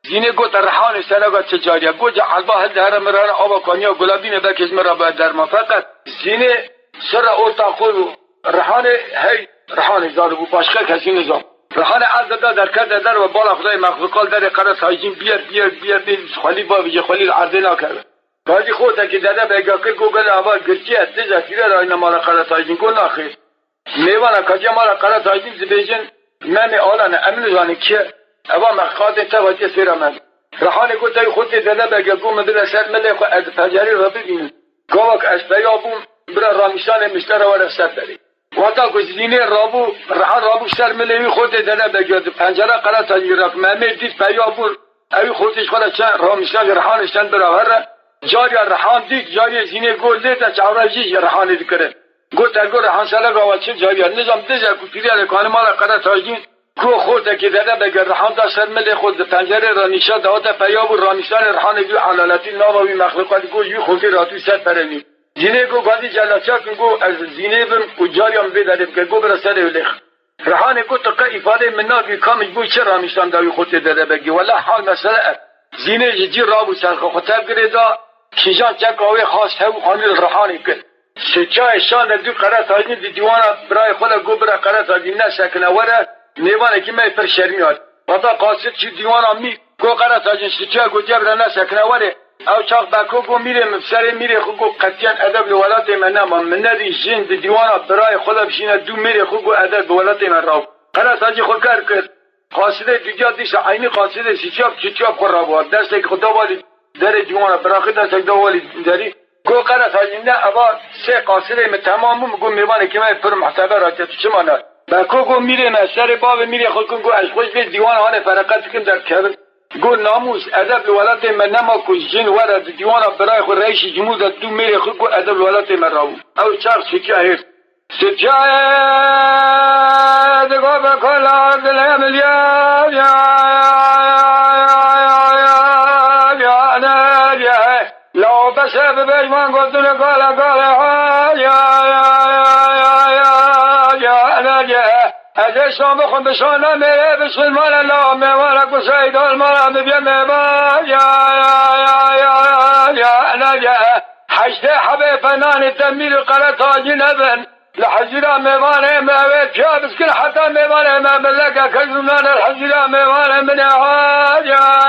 زینه گوت رحان سرگا تجاریه گوجه حلبا هل دهره مراره آبا کانیا گلابینه بکش مرا باید درما فقط زینه سر اوتا خود رحان هی رحان زارو بو باشقه کسی نظام رحان عزدا در کرده در و بالا خدای مخلوقال در قرص هایجین بیر خالی با ویجه خالی عرضه نکرده بازی خودتا که داده بگا که گوگل اول گرچی اتجا تیره رای نمارا قرص هایجین کن ناخیر میوانا کجا مارا قرص هایجین زبیجن من آلانه امنو جانی که اوا مخاطب توجه سیرا من رحانه گفت ای خودت داده بگه گو مدل سر مله خو از تجاری را ببینید گاوک از پیابون برا رامیشان مشتر و سر داری واتا گزینه رابو رحان رابو سر مله خودت داده بگه پنجره قرار تجاری را ممه دید پیابون ای خودش خود چند رامیشان رحانشان براوره جاری رحان دید جاری زینه گل دیتا چاوراجی رحانه دکره گفت ارگو رحان سالا گاوا چه جاری نظام دیجا کتیری رکانه مالا قرار تجاری کو خود که داده بگه رحان دا سر مده خود پنجره را نشان داده پیاب و رانشان رحان جو علالاتی ناوی مخلوقات گو جو خودی راتوی سر پرنی زینه گو گادی جلاچا گو از زینه بم کجاریم بداره که گو برا سر ولخ رحان گو تقا افاده مناگی کامج بو چه رانشان داوی خود داده بگه والله حال مسئله زینه جی رابو سرخ خطب گریدا کیجان چک آوی خاص هاو خانیل رحانی که سچای شان دو قرات هاجین دی دیوانا برای خود گو برا قرات هاجین نسکنه وره نیوانه که من پر شرمیاد وقتا قاصد چی دیوانا می گو قرات هاجین سچای گو جبر نسکنه وره او چاق باکو گو میره مفسره میره خود گو قطیان ادب لولات من نما من ندی جن دی دیوانا برای خود بشینه دو میره خود گو ادب لولات من راو قرات هاجین خود کار کرد قاصده دیجا دیش عینی قاصده سچاب چچاب خور را بود دسته که خدا والی در دیوانا براخی دسته که والی داری گو قرات هاجین نه اوا سه قاصده من تمامم گو میوانه که من پر محتبه را تو چه مانه باکو گو میره مسر باب میره خود گو از خوش به دیوان هانه فرقت کن در کبر گو ناموس ادب ولایت من نما کو جن ورد دیوان برای خود رئیس جمهور تو میره خود گو ادب ولایت من راو او چار سکه سجاد گو بکلا دل ملیا یا لو بسبب بجمان گفتن قال از شام بخون بشانه میره بسم الله میوارک و سید المرام بیا میبا یا حجده حبه فنان تمیر قرط آجی نبن لحجره میوانه موید کیا بسکن حتی میوانه مبلکه کجنان الحجره میوانه من یا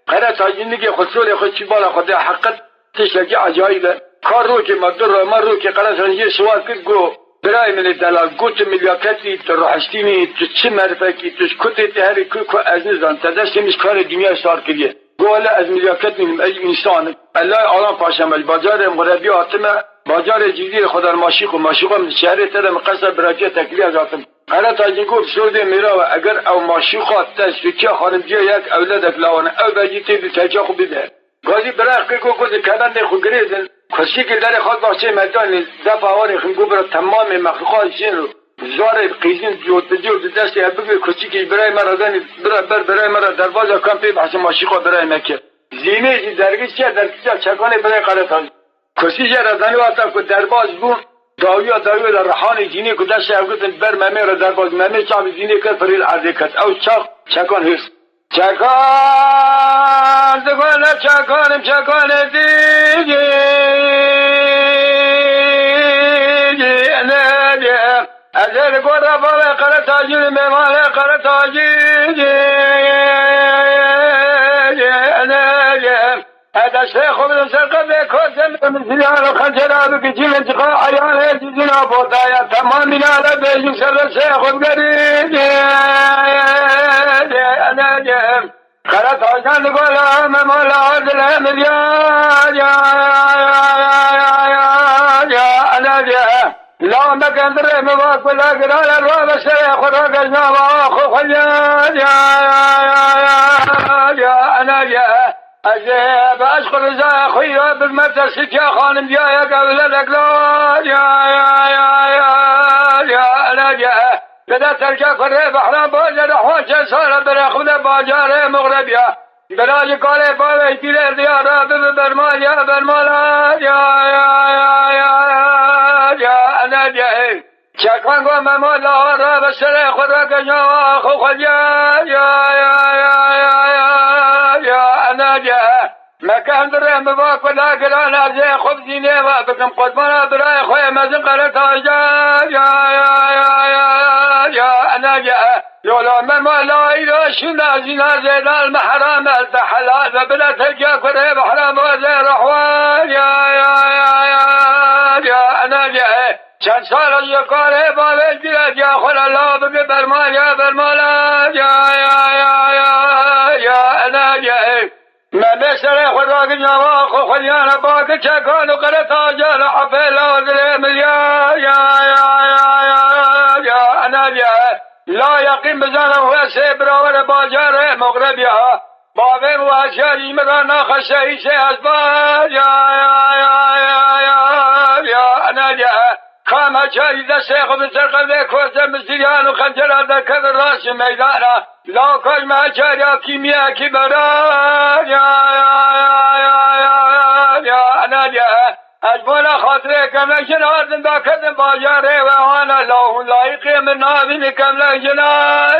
قرط آجی نگی خسول خود چی بالا خود حقت تشکی عجایبه کار رو که مدر من رو که قرار یه سوال کرد گو برای من دلال گو تو ملیاکتی تو روحشتینی تو چه مرفکی توش کتی تهری که از نزان تدستیمش کار دنیا سار کریه گو والا از ملیاکت مینیم از انسان الله آلان پاشم بازار مربی آتمه بازار جدید خدا ماشیق و ماشیقم شهر ترم قصر براجه تکلیه از آتم قرار تاجین گفت سوده میرا و اگر او ماشیقات تشویکی خانمجی یک اولادک لاونه او بجی تیبی تجا خوب بده گازی برای که گفت کلند خود گریزن کسی که در خود باشه مدان دفع آواری خنگو برای تمام مخلوقات شین رو زار قیزین جود دستی بگوی کسی که برای مرا دانی برای مرا درواز کم پی بحث ماشیقا برای مکه زینه جی درگیش چه درگیش چکانه برای قرط هایی کسی جه رزانی واتا که درباز بون داوی در رحان زینه که دستی افگوتن بر ممه را درباز ممه چاوی زینه کد فریل عرضه کد او چاق چکان هست چکان دگونه چکانم دیگه ازل گوره باله قره تاجیر میمانه قره تاجیر ادسته خوب سرقه به کسم من سیان و خنجره بکچی انتقا عیان جزینا بودایا تمام بیناده بیجی سرسه خوب گرید قره تاجان گوله ممالا دل ملیان لا مكندر مواك ولا قرال الرواب السريع خراق الجناب آخو خليان يا أنا يا أجيب أشكر رزايا خويا بالمدرسة يا خانم يا قبل الأقلال يا أنا جاء بدأ ترجع فريب أحلام بوجه حوشة صار برخوذ باجار مغربيا بلاجي قالي باوي تيري ديارة برمال يا برمال يا أنا جاء شكوان قوم مولا راب السلي خذك جوا خو خجا يا أنا جاء مكان درهم بواك ولا قلانا زي خبزيني وابكم قدمنا براي خويا مازن قرأت يا أنا جاء يولا مما لا إله شنا زنا زين المحرام التحلال بلا تلقى قريب حرام وزي رحوان يا أنا جاء شان صار يقال بابي جلد يا خل الله برمال يا برمال يا أنا جاء ما مسر خداك جوا خو خلينا باك تشكون قرت اجل حفل وذرم يا أنا جاء لا يقيم بزنا هو سبرا ولا باجر مغربيا بابي واشري مدانا خشي شي اسبا يا أنا جاء كما جاي ذا شيخ بسرقة ذيك وزن مسيان وخنجر ذا كذا راس ميدانا لا كل ما جاي كيمياء كبرا يا أنا جاء أجمل خاطرك كما جناد ذا كذا باجاري وانا له لايق من نابين كملا جنا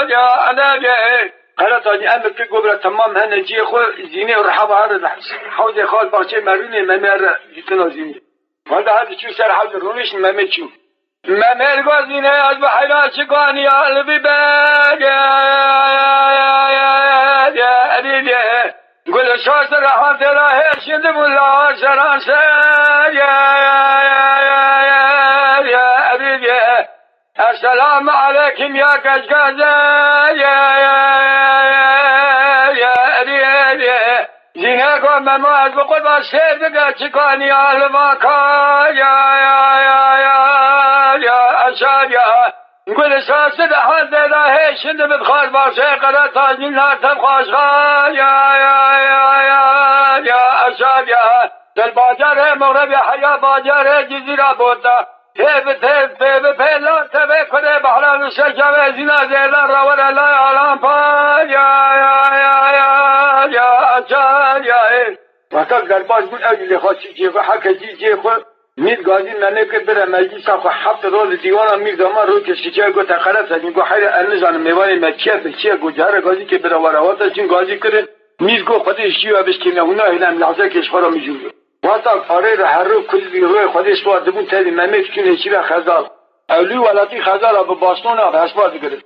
يا أنا جاء قالت أني أمر في قبرة تمام هنا جي خو زيني ورحب هذا حوزي خال باقي مروني ممر جتنا زيني هذا شو سر حوز رونيش ممر شو ممر قازيني از بحيرات شقاني قلبي باق يا أريد قل شاس رحمت الله شندم الله سران يا أريد السلام عليكم يا كشكازا يا أريد زينكم مماز بقرب السيدك تشكاني أهلماكا يا أشاد يا نقول ساسد حد لا هيشند بدخل بارسي قرأ تاجين لا تبقى أشغال يا أشاد يا الباجر مغرب يا حيا باجر جزيرة بوتا هيب لا تبي كده بحران الشجاع زنا زيلا رولا لا يعلم يا أشاد يا وقت قرباش بود أجل خاصی جیب حکتی جیب مید گازی منه بره مجلس خو هفت روز دیوار مید ما رو که شیچه گو تقرر سازی گو خیر انجام میوانی مکیه بچیه گو جاره گازی که بره وراوات چین گازی کرد مید گو خودش چی و بس که نه هنم لحظه کش خورا میجوره وقتا کاری را هر رو کلی روی خودش با دبون تدی ممید کنه چی را خزال اولی ولادی خزال اب باستون اب اسباد کرد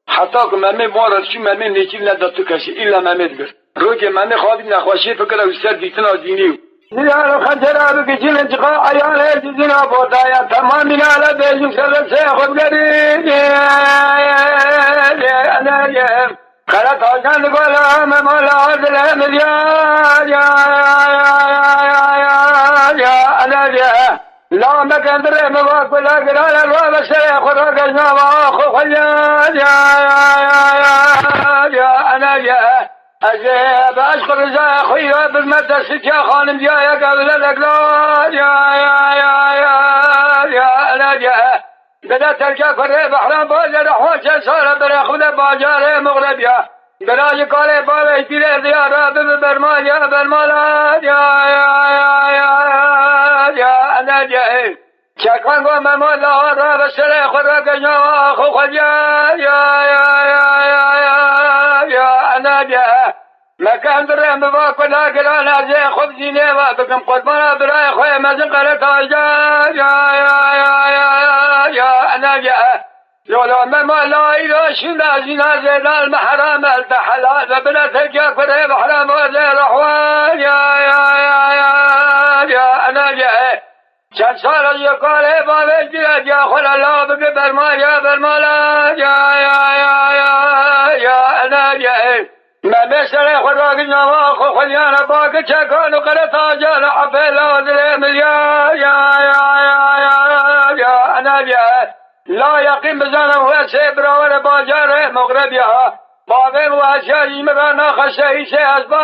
حتی که ممید مارد چی ممید نیچیل نداد تو کشی الا ممید کرد رو که ممید خوابی نخواشی فکر او سر دیتنا دینیو نيال خجرات كجيل انتقاء عيال هيجزنا بوضايا تمام على بيجن سلم سيخد قريب أنا يم خلت عشان قولا ممولا عدل مليار يا أنا يم لا مكان دري مواك ولا قرال الواب سيخد رقصنا واخو خجال يا أنا يم أجيب أشكر رزايا خويا بالمدرسة يا خانم يا قبل الأقلال يا أنا جاء بدأ ترجع فريب أحلام بوجه حوشة صار برخوذ باجار مغربيا بلاجي قالي باوي تيري ديارة برمال يا برمال يا أنا جاء شكوان قوم مولا راب السلي خذك جوا خو خجا يا أنا جاء مكان درهم بواك ولا قلانا زي خبزيني وابكم قدمنا براي خويا مازن قرأت يا أنا جاء يولا مما لا إله شنا زنا زين المحرام التحلال بلا تلقى قريب حرام وزي رحوان يا أنا جاء شان صار يقال بابي جلد يا خل الله برمال يا برمال يا أنا جاء ما مسر خداك جوا خو خلينا باك تشكون قرت اجل حفل وذرم يا أنا جاء لا يقيم بزنا هو سبرا ولا باجر مغربيا بابه واشایی مرانا خشایش از با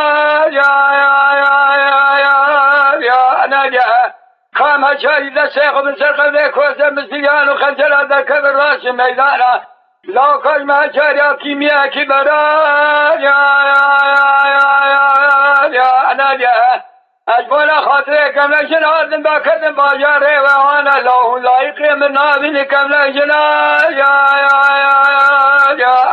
یا نجا کام چایی دسته خوب سرقه به کوزه مسیحان و خنجر در کبر راش میدانا لاکای مچاریا کیمیا کی برا یا نجا اجبولا خاطر کملشن آدم با کدم باجاره و آنا لاهو لایق من نابین کملشن یا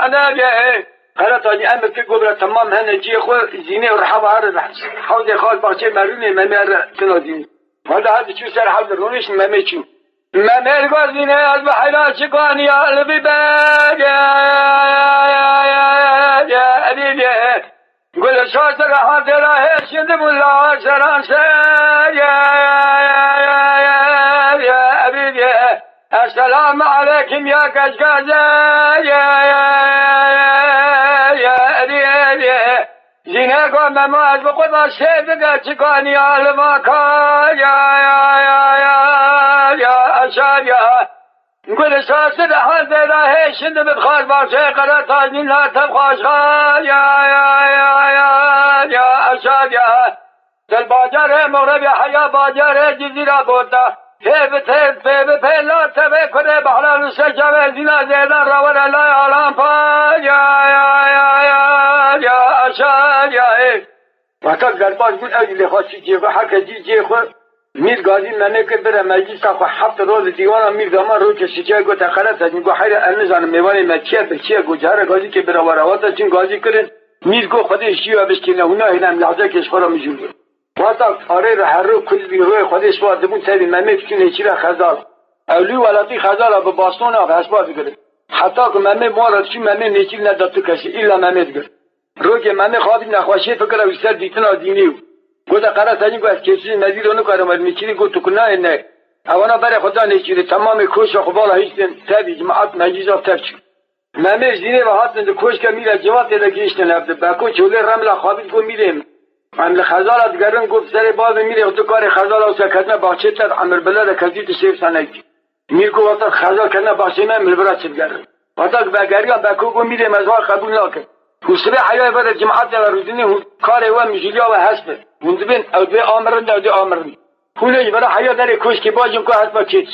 نجا خلاص أجي أمر في قبرة تمام هنا جي خو زينة ورحبة هذا حوض خالد بحشة مرونة ما مر تنادين هذا شو صار حوض رونش ما مشوا ما مر قازينة أصبح حلاش قاني يا قلبي باج يا أبي قل شاطر حاضر راهش يدم الله سلام يا أبي السلام عليكم يا كشكازة زينة قوم مماز بقضى السيدة تقاني المكا يا أشار يا نقول ساسد حد راهيش انت بتخاش بارشي قرأت تاجين لا تبخاش يا أشار يا الباجر مغرب يا حيا باجر جزيرة بوتا فيب لا تبي كره بحر السجاوي زينة زيدان راور لا يعلم فا يا أشار يا وقتا گرباش بود اجل خواهی جیغو حق جیغو میر گازی منه که بره مجلس خو 7 روز دیوان میر زمان رو که سیچه گو تخلص از میگو حیر انزان میوانی مچیه بچیه گو جهر گازی که بره وراواتا چون گازی کرن میر گو خودش شیوه بشکنه اونا هنم لحظه کش خورا میجوده وقتا آره رو هر رو کل بی روی خودش بازدبون تبی ممه بچونه چی را خزال اولی ولاتی خزال با باستون آقا اسباب بگره حتی که ممه مارد چی ممه نیچیل نداتو کشی ایلا ممه بگره رو که ممه خواهدیم نخواشی فکر ویستر دیتن آدینیو گوزا قرار سنی گو از کسی نزیر اونو کارم از میچینی گو تو کنه نه اوانا بره خدا نیچیره تمام کوش و خبالا هیچتن تبی جماعت مجیز آف تب چون ممه زینه و حاتن کوش که میره جوات لگیشتن افده باکو چوله رملا خوابید گو میریم عمل خزالت گرن گفت سر باز میره تو کار خزال او سکتنا باچه تر عمر بلد کزیت شیف سنگی میر گو وقتا خزال کنا باچه من ملبرا چل گرن وقتا بگریا باکو گو میره مزوار قبول ناکن حسره حیای بر جماعت و روزینه کار و میجلیا و حسب وندبین او دو آمرند او دو آمرند خونه برای حیا در کوش که باجم که حسب چیت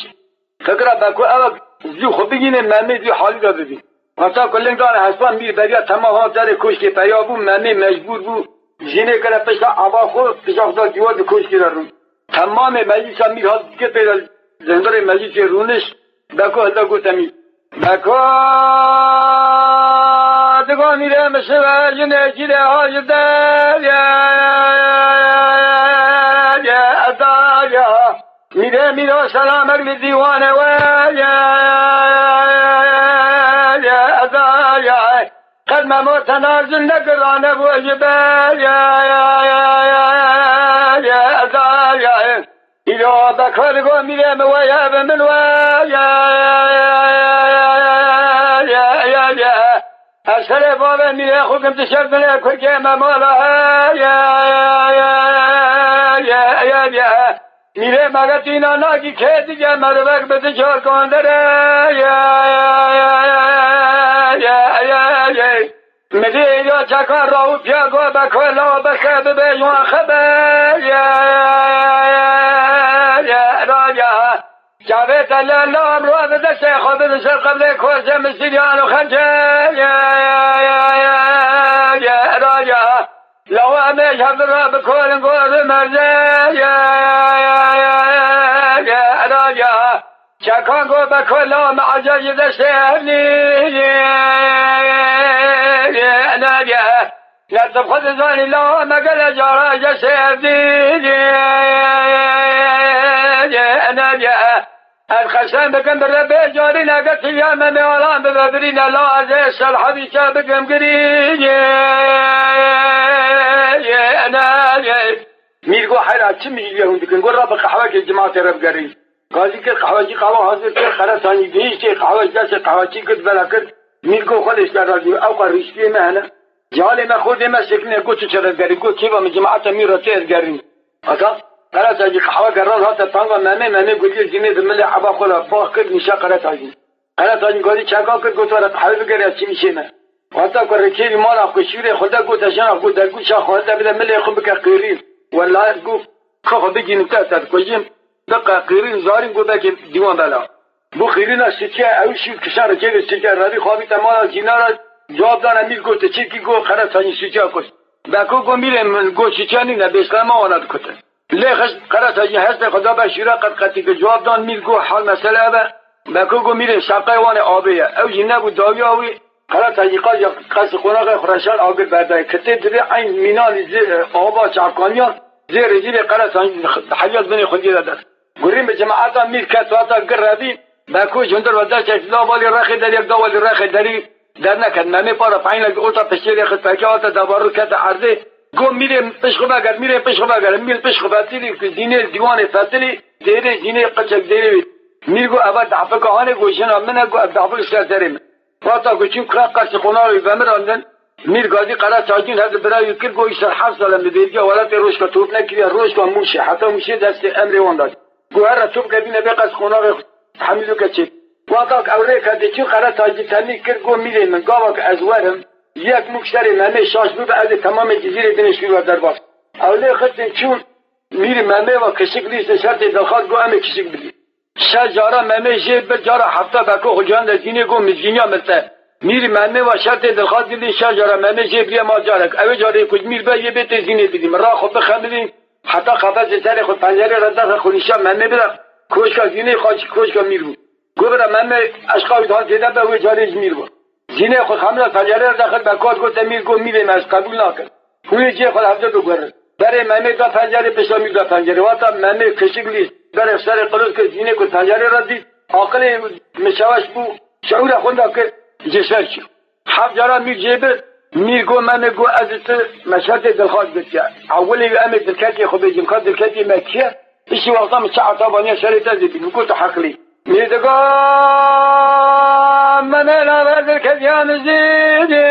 فکر باکو او زیو خو بگینه ممه زیو حالی دا ببین وقتا کلنگ داره حسبان میر بریا تمام ها در کوش که پیابو ممه مجبور بو زینه کنه پشتا عبا خود پشتا خدا دیوار دو کوش کرده رو تمام مجلس ها میر ها که پیدا زندار مجلس رونش باکو هدا گوتمی باکو دگو میره مشوار جنه چیره های در یا میره سلام اگل دیوانه و یا قد مموت تنازل نگرانه و جبال یا ایلو بکر گو میره مویا بمن و أسأل بابا من أخوكم تشرفنا كل جامع مولا يا میره مگتینا ناگی که دیگه مروک بسیار کندره میده یا چکار راو پیاگو بکلا بخب بیوان خبر راجا جاوید الله امروز دست خود بسر قبل کوزه مسیریان و خنجر راجا لو أمي حضر بكل قول مرجع يا راجع شكان قول بكل مع جيد السهلي يا راجع لا تبخذ ظني لو ما قال جراج سهلي يا راجع الخشم بكم بالربع جاري نقص يا ممي ولان ببرينا لا عزيز الحبي شابكم قريب میرگو حیرت چی میگی هم دیگه گور رب قهوه که جماعت رب گری قاضی که قهوه جی قهوه حاضر که خراسانی دیش که قهوه جاش قهوه چی کد بلا کرد میرگو خودش در راجی او قریشتی مهنه جال ما خود ما سکنه گوچ چرا گری گو کی با جماعت میرو تیر گری اتا خراسانی قهوه گران هات تانگا ممه گوجی زمین زمین عبا خلا باخ کرد نشا قرات آجی قرات آجی قاضی چاکا کرد گوتوار قهوه گری چی میشه حتی که رکیب مالا خوشیره خدا گو تشنا گو در گو شا خواهد بده ملی خون بکه قیرین والله گو که خود بگیم تا کجیم دقا قیرین زارین گو بکه دیوان بلا بو قیرین سیچه اوشی کشان رکیب سیچه روی خوابی تمالا جینا جواب دانه میل گو تچی گو خرا سانی سیچه کش باکو گو میرم گو سیچه نی نبی اسلام آنات کته لیخش خرا سانی هست خدا بشیره قد قتی که جواب دان میل گو حال مسئله با باکو گو میرم شقای وان آبیه او جینا بود داوی آوی خرا تاجیقا یا قصد خوناق خراشان آگر بردای کته دره این مینال آبا چاکانیان زیر قرا سانی حیات بنی خودی دست گریم به جماعتا میل کت واتا گر ربی باکو جندر ودار چلا والی رخ در یک داولی رخ دری در نکرد ممی پارا پایین لگ اوتا پشیر خود پاکی آتا دبارو کت عرضه گو میریم پشخو بگر میل پشخو باتیلی که زینه دیوان فاتلی دیره زینه قچک دیره میل گو اول دعفه هانه گوشنا منه گو دعفه سر دریم واتا گوچیم قرق قصد خوناروی بمراندن میل گازی قرار تاجین هد برای کل گوی سر 7 سال مدیرگی ولات روش که توپ نکریه روش که موشه حتی موشه دست امر وان داد گو هر توپ کبینه به قصد خوناروی حمیدو کچی واقعا اوره کدی چون قرار تاجی تنی کرد گو میره من گاوا که از ورم یک مکشتری ممه شاش بود از تمام جزیره دنشوی و در باست اوله خدن چون میره ممه و کشک لیست شرط دلخواد گو امه کشک بلی شجارا ممه جیب بر جارا هفته بکو خجان در دینه گو مزگینیا مرته میره ممه و شرط دلخواد گلی شجارا ممه جیب بیا ما جارک اوه جاره کج میر با یه بیت زینه بدیم را خود بخمدیم حتی قفص سر خود پنجره ردخ خونیشا ممه برم کوشکا زینه خواهد کوشکا میر بود گوبر ممه اشقاوی دان زیده به وی جاریج میر بود زینه خود خمره پنجره داخل بکات گفت میر گو میریم از قبول نکرد خوی جه خود حفظه بگوره برای ممه دا پنجره پشتا میر دا پنجره واتا ممه کشک لیست برای سر قلوز که زینه کد پنجره را دید عاقل مشاوش بو شعور خونده که جسر شد حف جارا میر جیبه میر گو ممه گو ازت مشهد دلخواست بسیار اولی امه دلکتی خود جمکار دلکتی مکیه ایشی وقتا مچه عطابانیه شریطه زیدی نکو تو حقلی میدگام من نورد کدیان زیدی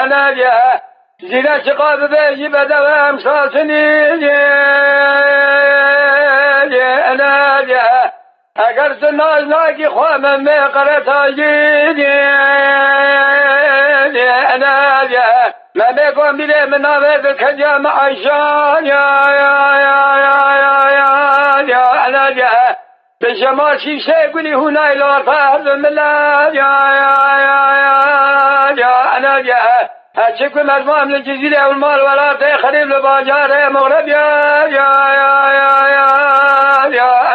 انا جا زیده شقاب بیجی بدوام ساسنی انا جا اگر سناز ناکی خوامن میقرطا جیدی انا جا من بگم بیره من نورد کدیان عیشان أنا جاء بجمال شيء قولي هنا إلى طاهر الملا يا أنا جاء أشكو مجموعة من الجزيرة والمال ولا تخرب لباجار مغرب يا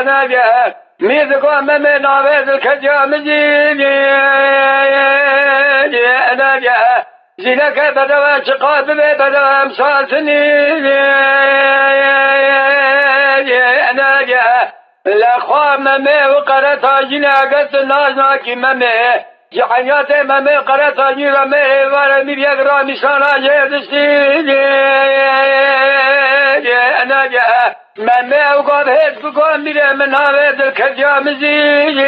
أنا جاء ميذكو أمامي نابذ الكجا مجيد أنا جاء زينك بدوا شقاب بدوا أمثال سنين أنا جاء الأخوة ممي وقرأت هاجين أقصد الناس ناكي ممي جحنيات ممي قرأت هاجين رمي ورمي بيقرأ مشانا جيدشتين أنا جاء ممي وقاب هيد بقوم بيه من هذا الكجا مزيد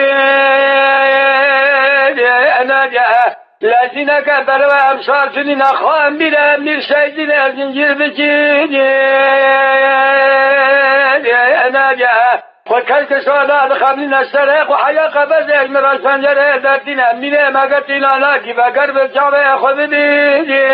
أنا جاء لازينك بروا أمصار سنين أخوان بيه من سيدين الزنجير بجيد أنا جاء وكلك سؤال خمين السرق وحيا قبض اجمراج پنجره دردين امينه مغتين آلاكي وقرب الجامع خذ بي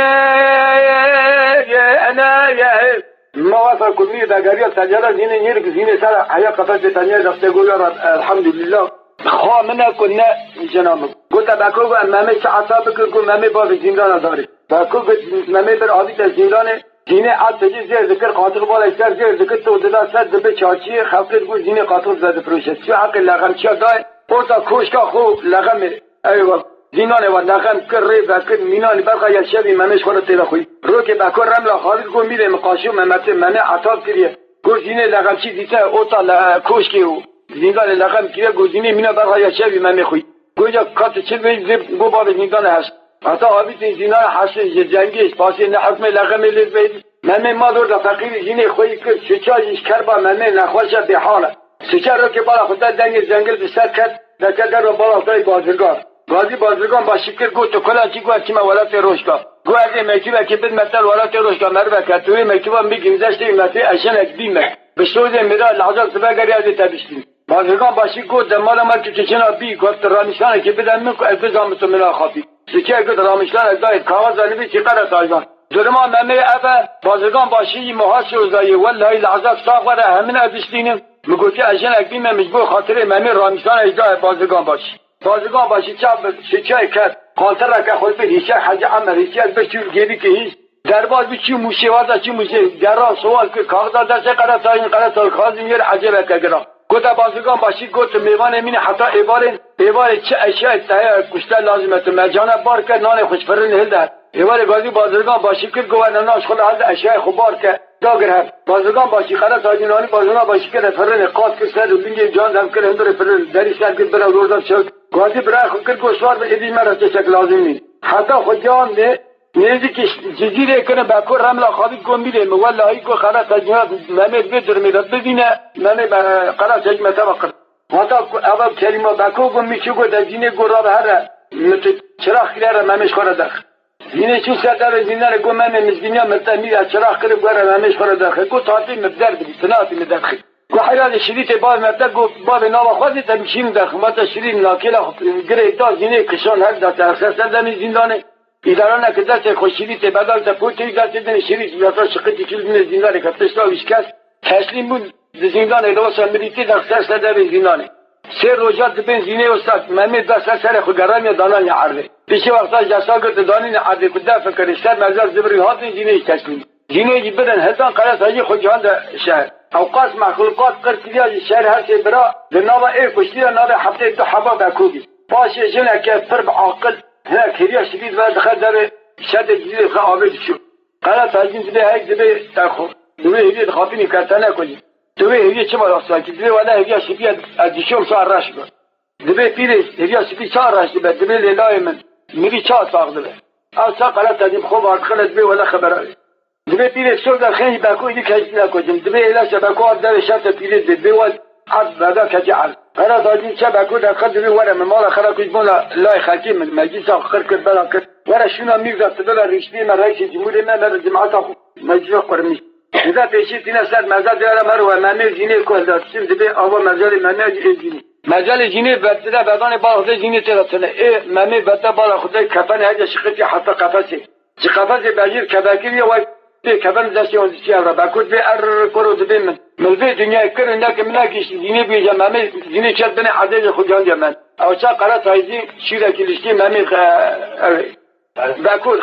أنا جاء موافق كلمي دقارية تجارة زينة نيرك زينة سارة حيا قبض تنيا دفته قول الحمد لله خواه منا كنا جنامك قلت باكو امامي ساعتا بكر قل مامي باب زندان داري باكو مامي بر عادي زندان زینه عاد تجی زیر ذکر قاتل بالا سر زیر ذکر تو دلا سر دبه چاچی خفت گو زینه قاتل زده پروشه چه حق لغم چه دای اوتا کوشکا خو لغم ایوه زینانه و لغم کر ری بکر مینانی برقا یا شبی ممش خورد تیلا خوی رو که بکر رملا خالد گو میره مقاشو ممت منه عطاب کریه گو زینه لغم چی دیته اوتا کوشکی و زندان لغم کریه گو زینه مینا برقا یا شبی ممه خوی گو جا کات چل بید گو باب زندان هست حتی آبیت زینای حسن جنگیش پاسی نه حکم لغم لیز بید ممه ما دور دا فقیر زینه خویی کرد سچایش کربا ممه نخوشه به حاله سچا رو که بالا خودت دنگ جنگل بسر کرد دکتر رو بالا افتای بازرگان غازی بازرگان با شکر گو تو کلا چی گو چی ولات روشکا گو از مکتوب که بد مثلا ولات روشکا مرد کتوی مکتوب میگیم زشت مته اشن اکدیم به سوز میرا لحظات سبا گری از تبشتیم بازرگان باشی گفت مال ما که چنا بی گفت رامیشان که بدن من که بزام تو ملا خاطی سکه گفت رامیشان ازای کاغذ نبی چه قرار تایوان درما ممه افا بازرگان باشی محاس وزای والله العذاب صاغره همین ادشتینم میگوتی اجن اگیم مجبور خاطر ممه رامیشان ازای بازرگان باشی چاب سکه کرد کانتر که خود به هیچ حاجه عمر هیچ بچور گیری که هیچ درباز بچی موشه واسه چی موشه درا سوال که کاغذ دست قرار تاین خازم یر عجبه کگرا گوتا بازرگان باشی گوت میوان امین حتی ایوار چه اشیاء تای کشته لازمه تو مجانه بار که نان خوش فرن هلده ایوار گازی بازرگان باشی که گوانه ناش خود از اشیاء خوبار که داگر هست بازرگان باشی خلاص آجینانی بازرگان باشی که فرن قاط که سر و بینگی جان دم که هندور فرن دری سر که برا روزا شد گازی برای خود که گوشوار به ادی مرا چک لازم نیست حتی خود جان ده نیزی که جزیره کنه باکور رملا خالی گمیره والله کو خلاص تجهیزات ممد بدر میرد ببینه ممد خلاص حکمت وقت حتی اول کلمه باکو گمی چگو دزینه گورا به هر چراغ خیره ممش خورده داخل زینه چون سردار زینه رو مم مزبینیا مرتمی از چراغ خیره گوره ممش خورده داخل کو تاتی مبدر بدی تناتی مدخل کو حیران شدید باز مبدر گو باب نام خودی تبشیم داخل ما تشریم لاکلا گره تا زینه کشان هر دست اخسر سردمی زندانه ایدارانه که دست خوشیدی ته بدال تا پوتی دست دن شریک یا شقتی کل من زندان که تشتا ویشکاس تسلیم بود زندان ایدوس امریکی دکتر صدر زندانه سه روزات بنزینه استاد محمد دست سر خو گرام دانان عرضه پیش وقتا جسا گفت دانین عرضه کدا فکر استاد مزار زبری هات زینه تسلیم زینه بدن هلتان قرار حاجی خجان شهر اوقات مخلوقات قرتیای شهر هر چه برا به نام ای کشتی نام هفته تو حبا بکوبی باشه جنه که فرب عاقل هناك هريا شديد ما دخل دار شد جديد خابد شو قال تاجين دبي هيك دبي تاخو دبي هريا خاطيني كاتانا كلي دبي هريا چما راستاكي دبي ولا هريا شبيه اديشوم صار راش دبي بيري هريا شبيه صار راش دبي لا من ميري چا ساقدل اسا قال تاجين خوب ادخل دبي ولا خبر دبي بيري شو ده خي باكو يدي كاجنا كوجم دبي لا شبكو دار شات بيري دبي ود حد هذا كجعل أنا تاجين شبكة ده قدري ولا ممارا خلاص يجمعنا لا يخاكم مجلس آخر كر بلا كر ولا شنو ميزة تدل رئيسي ما رئيس الجمهورية ما مر جماعة آخر مجلس قرمي إذا تيجي تنا سر مزاد ديار مروه مامي جيني كل ده تسمى دبي أول مزاد مامي جيني مزاد جيني بدأ بدان باخذ جيني ترى إيه مامي بدأ باخذ كفن هذا شقتي حتى قفزي قفزي بجير كباكير وای كفن دستي وندسي أورا باكود بي كرو دبي من في دنيا كر إنك مناكيش جيني بيجا مامي جيني شد بني عدد خجان جمان أو شا قرات هايزي شيرة كليشتي مامي باكود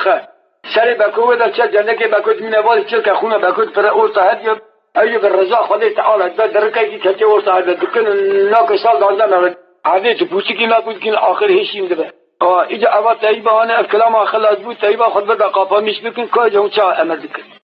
سر باكود ده شد جنك باكود من أول شركة خونا باكود فرا أورتا هدي أيوة الرزاق خدي تعالى ده دركاي كي أورتا هذا دكان ناقص صار دازنا عادي تبوسي كي ناقص كي آخر هيشين ده إذا أبغى تايبه أنا الكلام آخر لازم تايبه خد بدأ قافا مش بكن كاج هم شاء أمر ذكر